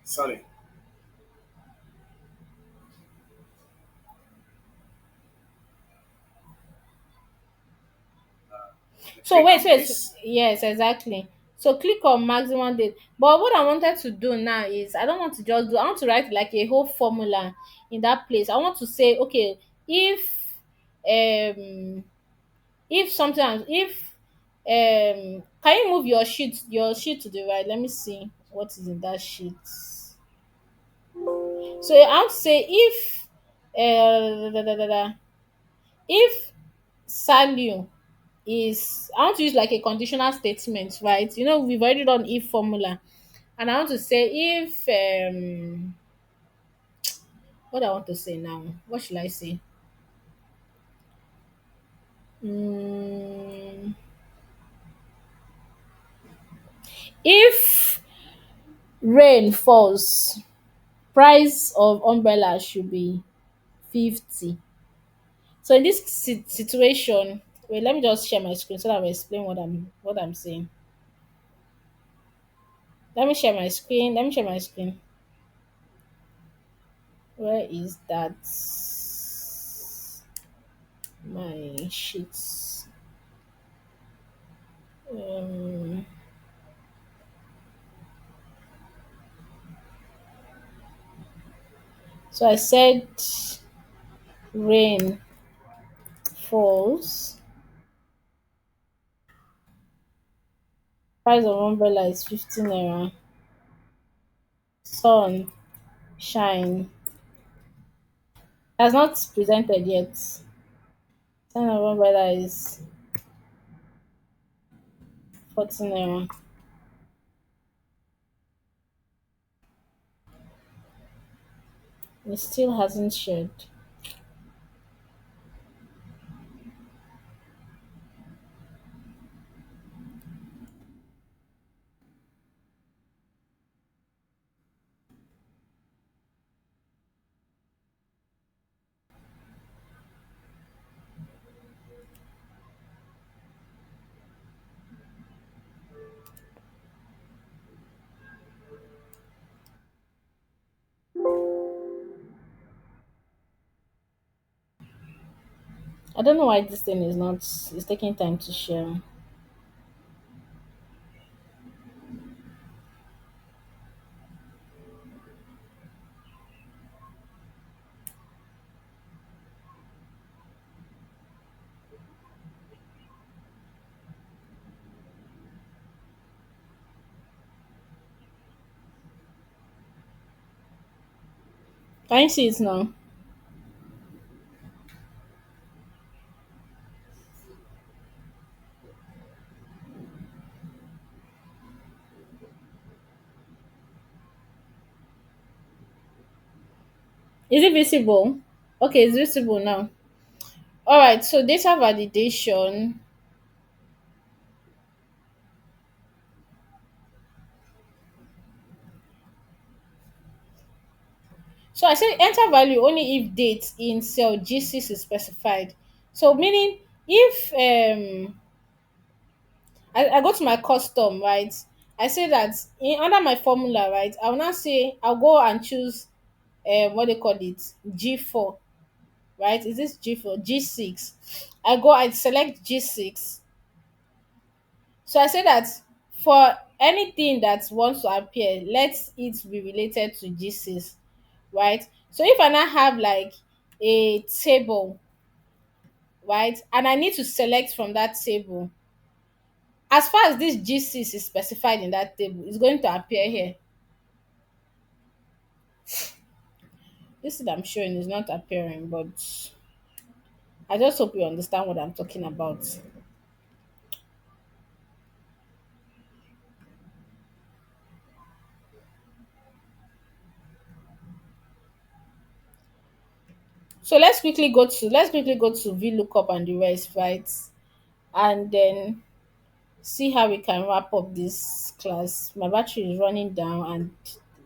[SPEAKER 2] Sorry.
[SPEAKER 1] So
[SPEAKER 2] Click
[SPEAKER 1] wait,
[SPEAKER 2] on
[SPEAKER 1] wait.
[SPEAKER 2] this.
[SPEAKER 1] Yes, exactly. So click on maximum date. But what I wanted to do now is I don't want to just do, I want to write like a whole formula in that place. I want to say, okay, um if can you move your sheet to the right? Let me see what is in that sheet. So I would say if salue is, I want to use like a conditional statement, right? We've already done if formula, and I want to say if what I want to say now, what should I say? Mm, if rain falls, price of umbrella should be 50. So in this situation, wait, let me just share my screen so that I will explain what I'm saying. Let me share my screen. Let me share my screen. Where is that? My sheets. Um, so I said rain falls. Price of umbrella is 15 naira. Sun shine. Has not presented yet. Sign of umbrella is 14 naira. It still hasn't shared. I don't know why this thing is not. It's taking time to share. Can you see it now? Is it visible? Okay, it's visible now. All right. So data validation. So I said enter value only if date in cell G6 is specified. So meaning if I go to my custom, right? I say that under my formula, right? I'll now say I'll go and choose what they call it G4, right? Is this G4? G6. I select G6. So I say that for anything that wants to appear, let it be related to G6, right? So if I now have like a table, right, and I need to select from that table, as far as this G6 is specified in that table, it's going to appear here. This that I'm showing is not appearing, but I just hope you understand what I'm talking about. So let's quickly go to VLOOKUP and the rest, right? And then see how we can wrap up this class. My battery is running down and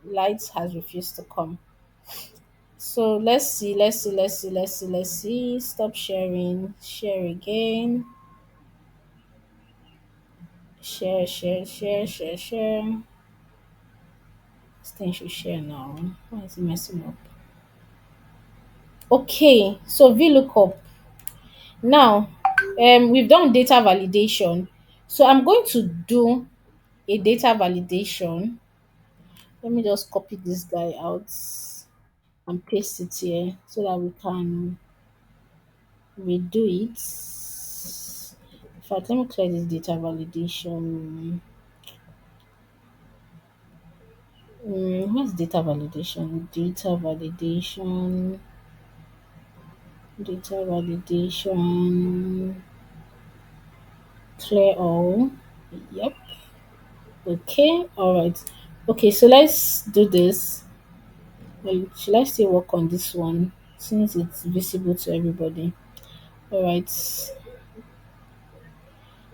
[SPEAKER 1] light has refused to come. So let's see. Stop sharing. Share again. Share. This thing should share now. Why is it messing up? Okay, so VLOOKUP. Now, we've done data validation. So I'm going to do a data validation. Let me just copy this guy out and paste it here so that we can redo it. In fact, let me clear this data validation. What's data validation? Data validation, clear all. Yep. Okay. All right. Okay. So let's do this. Well, should I still work on this one since it's visible to everybody? All right.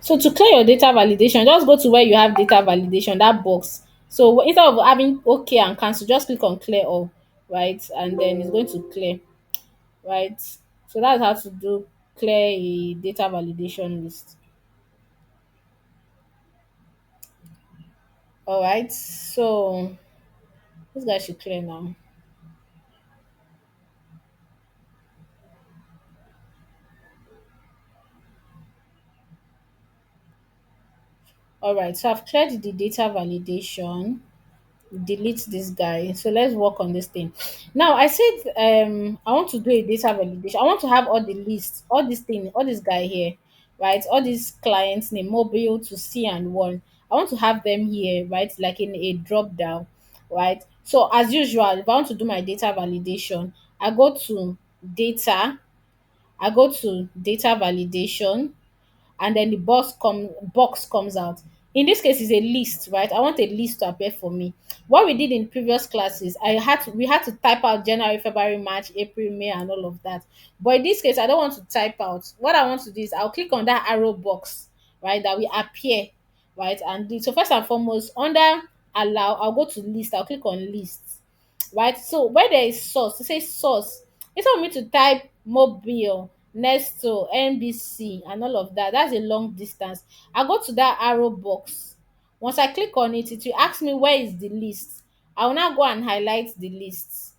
[SPEAKER 1] So to clear your data validation, just go to where you have data validation, that box. So instead of having okay and cancel, just click on clear all, right? And then it's going to clear, right? So that's how to do clear a data validation list. All right. So this guy should clear now. All right. So I've cleared the data validation. Delete this guy. So let's work on this thing. Now I said I want to do a data validation. I want to have all the lists, all this thing, all this guy here, right? All these clients name mobile to C and one. I want to have them here, right? Like in a drop down, right? So as usual, if I want to do my data validation, I go to data, I go to data validation, and then the box comes out. In this case, is a list, right? I want a list to appear for me. What we did in previous classes, we had to type out January, February, March, April, May, and all of that. But in this case, I don't want to type out. What I want to do is I'll click on that arrow box, right? That will appear, right? And so first and foremost, under allow, I'll go to list. I'll click on lists, right? So where there is source, it says source. Instead of me to type mobile, Nesto, NBC, and all of that, that's a long distance. I go to that arrow box. Once I click on it, it will ask me where is the list. I will now go and highlight the list,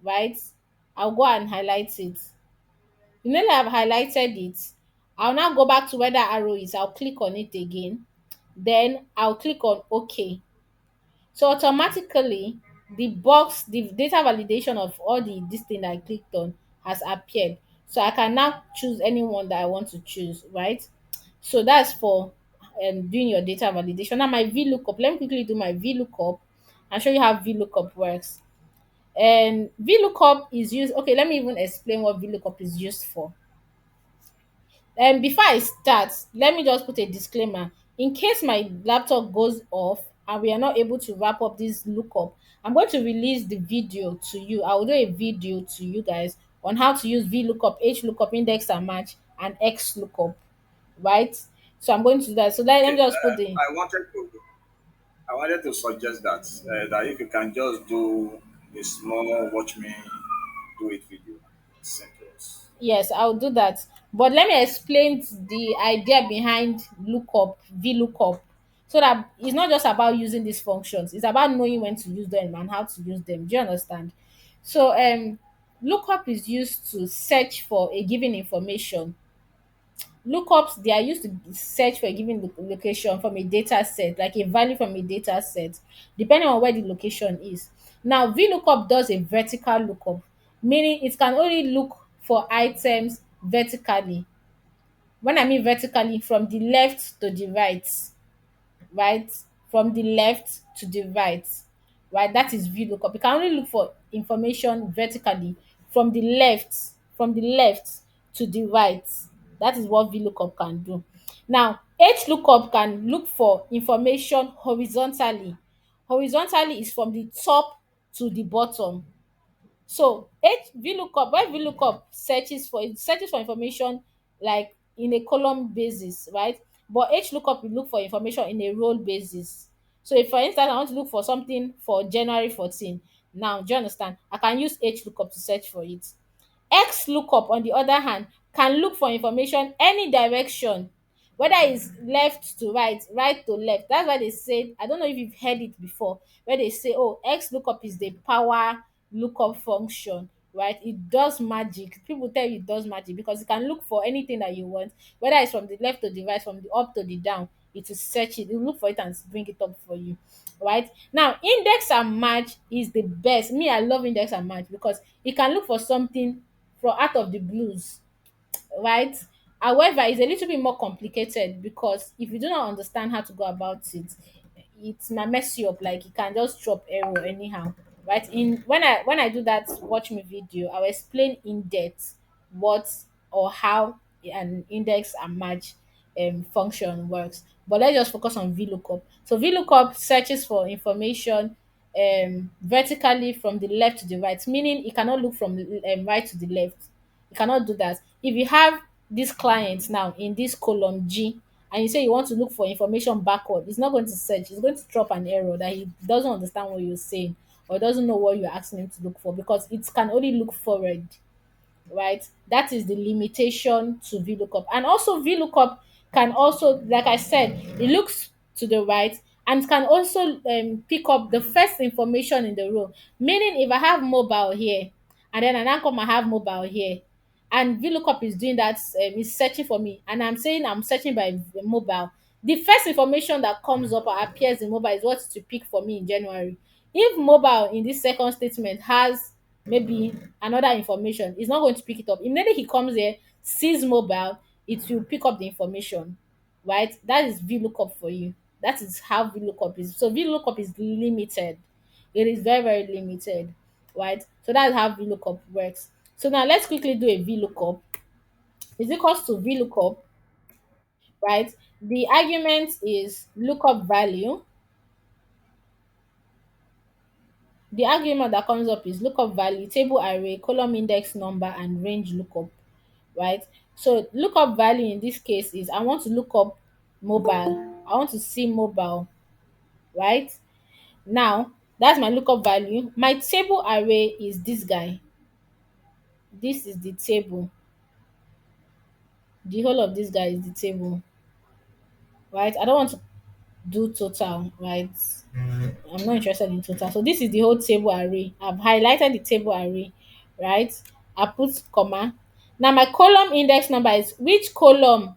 [SPEAKER 1] right? I'll go and highlight it. Immediately I've highlighted it, I'll now go back to where that arrow is. I'll click on it again. Then I'll click on OK. So automatically the data validation of all the this thing I clicked on has appeared. So I can now choose anyone that I want to choose, right? So that's for doing your data validation. Now my VLOOKUP, let me quickly do my VLOOKUP and show you how VLOOKUP works. And VLOOKUP is used, okay, let me even explain what VLOOKUP is used for. Before I start, let me just put a disclaimer. In case my laptop goes off and we are not able to wrap up this lookup, I'm going to release the video to you. I will do a video to you guys on how to use VLOOKUP, HLOOKUP, index and match, and XLOOKUP, right? So I'm going to do that. So let me
[SPEAKER 2] Okay,
[SPEAKER 1] just put the
[SPEAKER 2] I wanted to suggest that that if you can just do a small watch me do it video, send to us.
[SPEAKER 1] yes, I'll do that. But let me explain the idea behind lookup, VLOOKUP, so that it's not just about using these functions, it's about knowing when to use them and how to use them. Do you understand? So lookup is used to search for a given information. Lookups, they are used to search for a given location from a data set, like a value from a data set, depending on where the location is. Now VLOOKUP does a vertical lookup, meaning it can only look for items vertically. When I mean vertically, from the left to the right, right? From the left to the right, right? That is VLOOKUP. You can only look for information vertically from the left, from the left to the right. That is what VLOOKUP can do. Now, HLOOKUP can look for information horizontally. Horizontally is from the top to the bottom. So H VLOOKUP, when VLOOKUP searches for, it searches for information like in a column basis, right? But HLOOKUP will look for information in a row basis. So if for instance I want to look for something for January 14, now do you understand? I can use HLOOKUP to search for it. XLOOKUP, on the other hand, can look for information any direction, whether it's left to right, right to left. That's why they say, I don't know if you've heard it before, where they say, oh, XLOOKUP is the power lookup function, right? It does magic. People tell you it does magic because it can look for anything that you want, whether it's from the left to the right, from the up to the down. It will search it, it will look for it and bring it up for you, right? Now, index and match is the best. Me, I love index and match because it can look for something from out of the blues, right? However, it's a little bit more complicated because if you do not understand how to go about it, it might mess you up. Like you can just drop error anyhow, right? In when I do that watch me video, I'll explain in depth what or how an index and match function works. But let's just focus on VLOOKUP. So VLOOKUP searches for information vertically from the left to the right, meaning it cannot look from right to the left. You cannot do that. If you have this client now in this column G and you say you want to look for information backward, it's not going to search. It's going to drop an error that he doesn't understand what you're saying or doesn't know what you're asking him to look for, because it can only look forward, right? That is the limitation to VLOOKUP. And also VLOOKUP can also, like I said, it looks to the right and can also pick up the first information in the row. Meaning if I have mobile here and then an anchor might have mobile here, and VLOOKUP is doing that, is searching for me, and I'm saying I'm searching by mobile, the first information that comes up or appears in mobile is what to pick for me in January. If mobile in this second statement has maybe another information, it's not going to pick it up. Immediately he comes here, sees mobile, it will pick up the information, right? That is VLOOKUP for you. That is how VLOOKUP is. So VLOOKUP is limited. It is very, very limited, right? So that's how VLOOKUP works. So now let's quickly do a VLOOKUP. Is equals to VLOOKUP, right? The argument is lookup value. The argument that comes up is lookup value, table array, column index number, and range lookup, right? So lookup value in this case is I want to look up mobile. I want to see mobile, right? Now that's my lookup value. My table array is this guy. This is the table. The whole of this guy is the table, right? I don't want to do total, right? I'm not interested in total. So this is the whole table array. I've highlighted the table array, right? I put comma. Now my column index number is which column,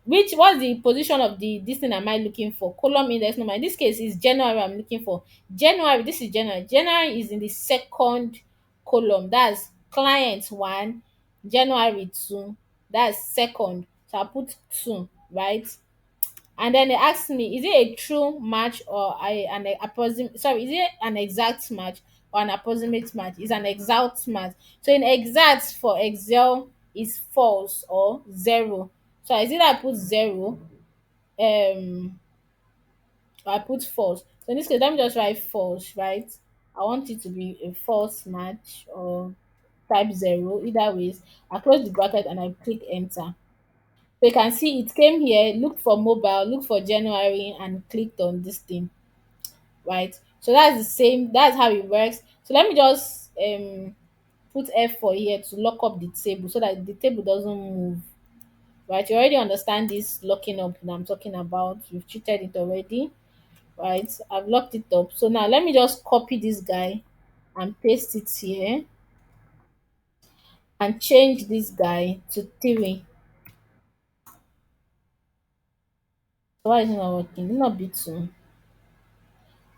[SPEAKER 1] which what's the position of the this thing am I looking for? Column index number. In this case is January I'm looking for. January, this is January. January is in the second column. That's client one, January two. That's second. So I put two, right? And then they asked me, is it a true match or an approximate? Sorry, is it an exact match or an approximate match? It's an exact match. So in exact for Excel is false or zero. So I either I put zero, or I put false. So in this case, let me just write false, right? I want it to be a false match or type zero. Either ways, I close the bracket and I click enter. So you can see it came here, looked for mobile, looked for January, and clicked on this thing, right? So that's the same, that's how it works. So let me just put F4 here to lock up the table so that the table doesn't move. Right, you already understand this locking up that I'm talking about. You've treated it already, right? I've locked it up. So now let me just copy this guy and paste it here and change this guy to 3. Why is it not working? Did it not be 2?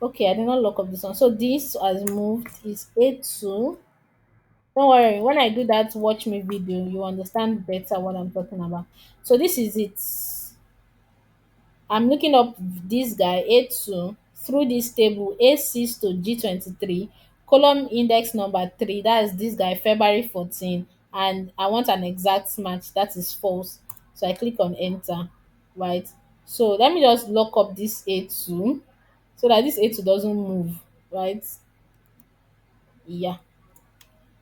[SPEAKER 1] Okay, I did not lock up this one. So this has moved is A2. Don't worry, when I do that watch me video, you understand better what I'm talking about. So this is it. I'm looking up this guy A2 through this table A6 to G23, column index number 3, that's this guy February 14, and I want an exact match, that is false. So I click on enter, right? So let me just lock up this A2 so that this A2 doesn't move, right? Yeah.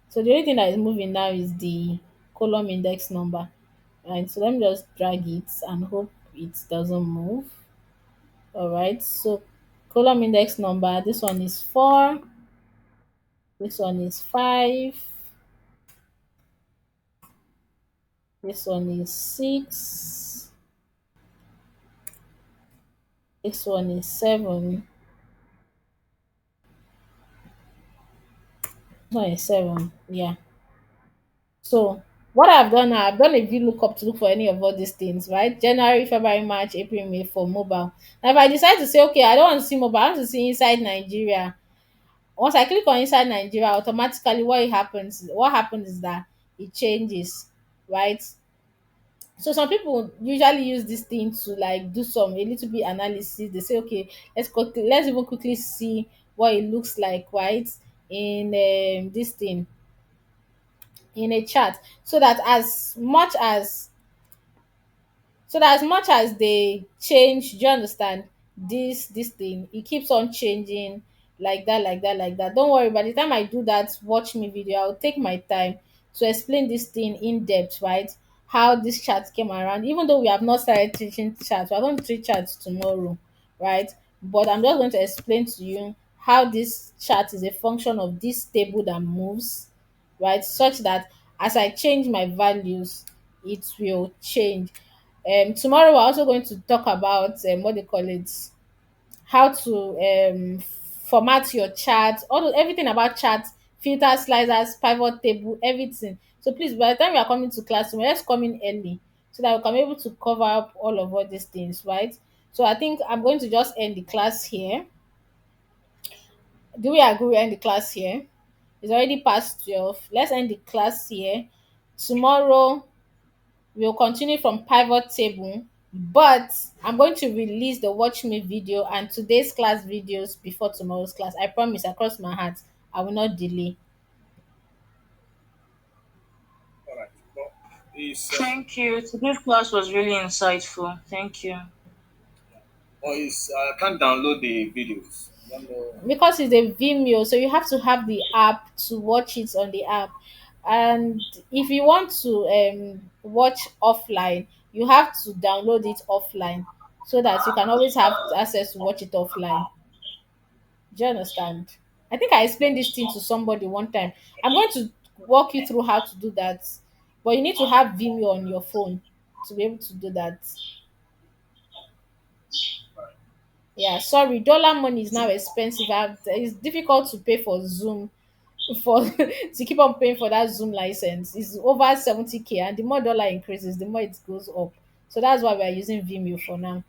[SPEAKER 1] So the only thing that is moving now is the column index number, right? So let me just drag it and hope it doesn't move. All right, so column index number, this one is 4, this one is 5, this one is 6, this one is 7, this one is 7. Yeah. So what I've done now, I've done a VLOOKUP to look for any of all these things, right? January, February, March, April, May for mobile. Now if I decide to say, okay, I don't want to see mobile, I want to see inside Nigeria. Once I click on inside Nigeria, automatically what happens is that it changes, right? So some people usually use this thing to like do some a little bit analysis. They say, okay, let's even quickly see what it looks like, right? In this thing in a chart, so that as much as they change, do you understand? This thing, it keeps on changing like that, like that, like that. Don't worry, by the time I do that watch me video, I'll take my time to explain this thing in depth, right? how this chat came around. Even though we have not started teaching chat, we're going to teach chat tomorrow, right? But I'm just going to explain to you how this chat is a function of this table that moves, right? Such that as I change my values, it will change. Tomorrow we're also going to talk about what they call it, how to format your chart, everything about chart, filter, sliders, pivot table, everything. So please, by the time you are coming to class tomorrow, let's come in early so that we can be able to cover up all these things, right? So I think I'm going to just end the class here. Do we agree we end the class here? It's already past 12. Let's end the class here. Tomorrow we'll continue from pivot table, but I'm going to release the watch me video and today's class videos before tomorrow's class. I promise, across my heart, I will not delay.
[SPEAKER 2] All right. Well, is
[SPEAKER 4] Thank you. Today's class was really insightful. Thank you.
[SPEAKER 2] I can't download the videos. I don't know.
[SPEAKER 1] Because it's a Vimeo, so you have to have the app to watch it on the app. And if you want to watch offline, you have to download it offline so that you can always have access to watch it offline. Do you understand? I think I explained this thing to somebody one time. I'm going to walk you through how to do that. But you need to have Vimeo on your phone to be able to do that. Yeah, sorry, dollar money is now expensive. It's difficult to pay for Zoom for to keep on paying for that Zoom license. It's over 70K, and the more dollar increases, the more it goes up. So that's why we are using Vimeo for now.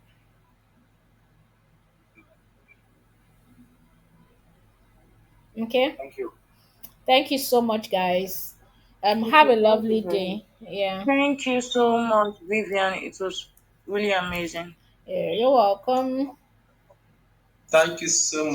[SPEAKER 1] Okay.
[SPEAKER 2] Thank you.
[SPEAKER 1] Thank you so much, guys.
[SPEAKER 3] Thank
[SPEAKER 1] Have a
[SPEAKER 3] you. Thank you
[SPEAKER 1] lovely
[SPEAKER 3] very much.
[SPEAKER 1] day. Yeah.
[SPEAKER 4] Thank you so much, Vivian. It was really amazing.
[SPEAKER 1] Yeah, you're welcome.
[SPEAKER 3] Thank you so much.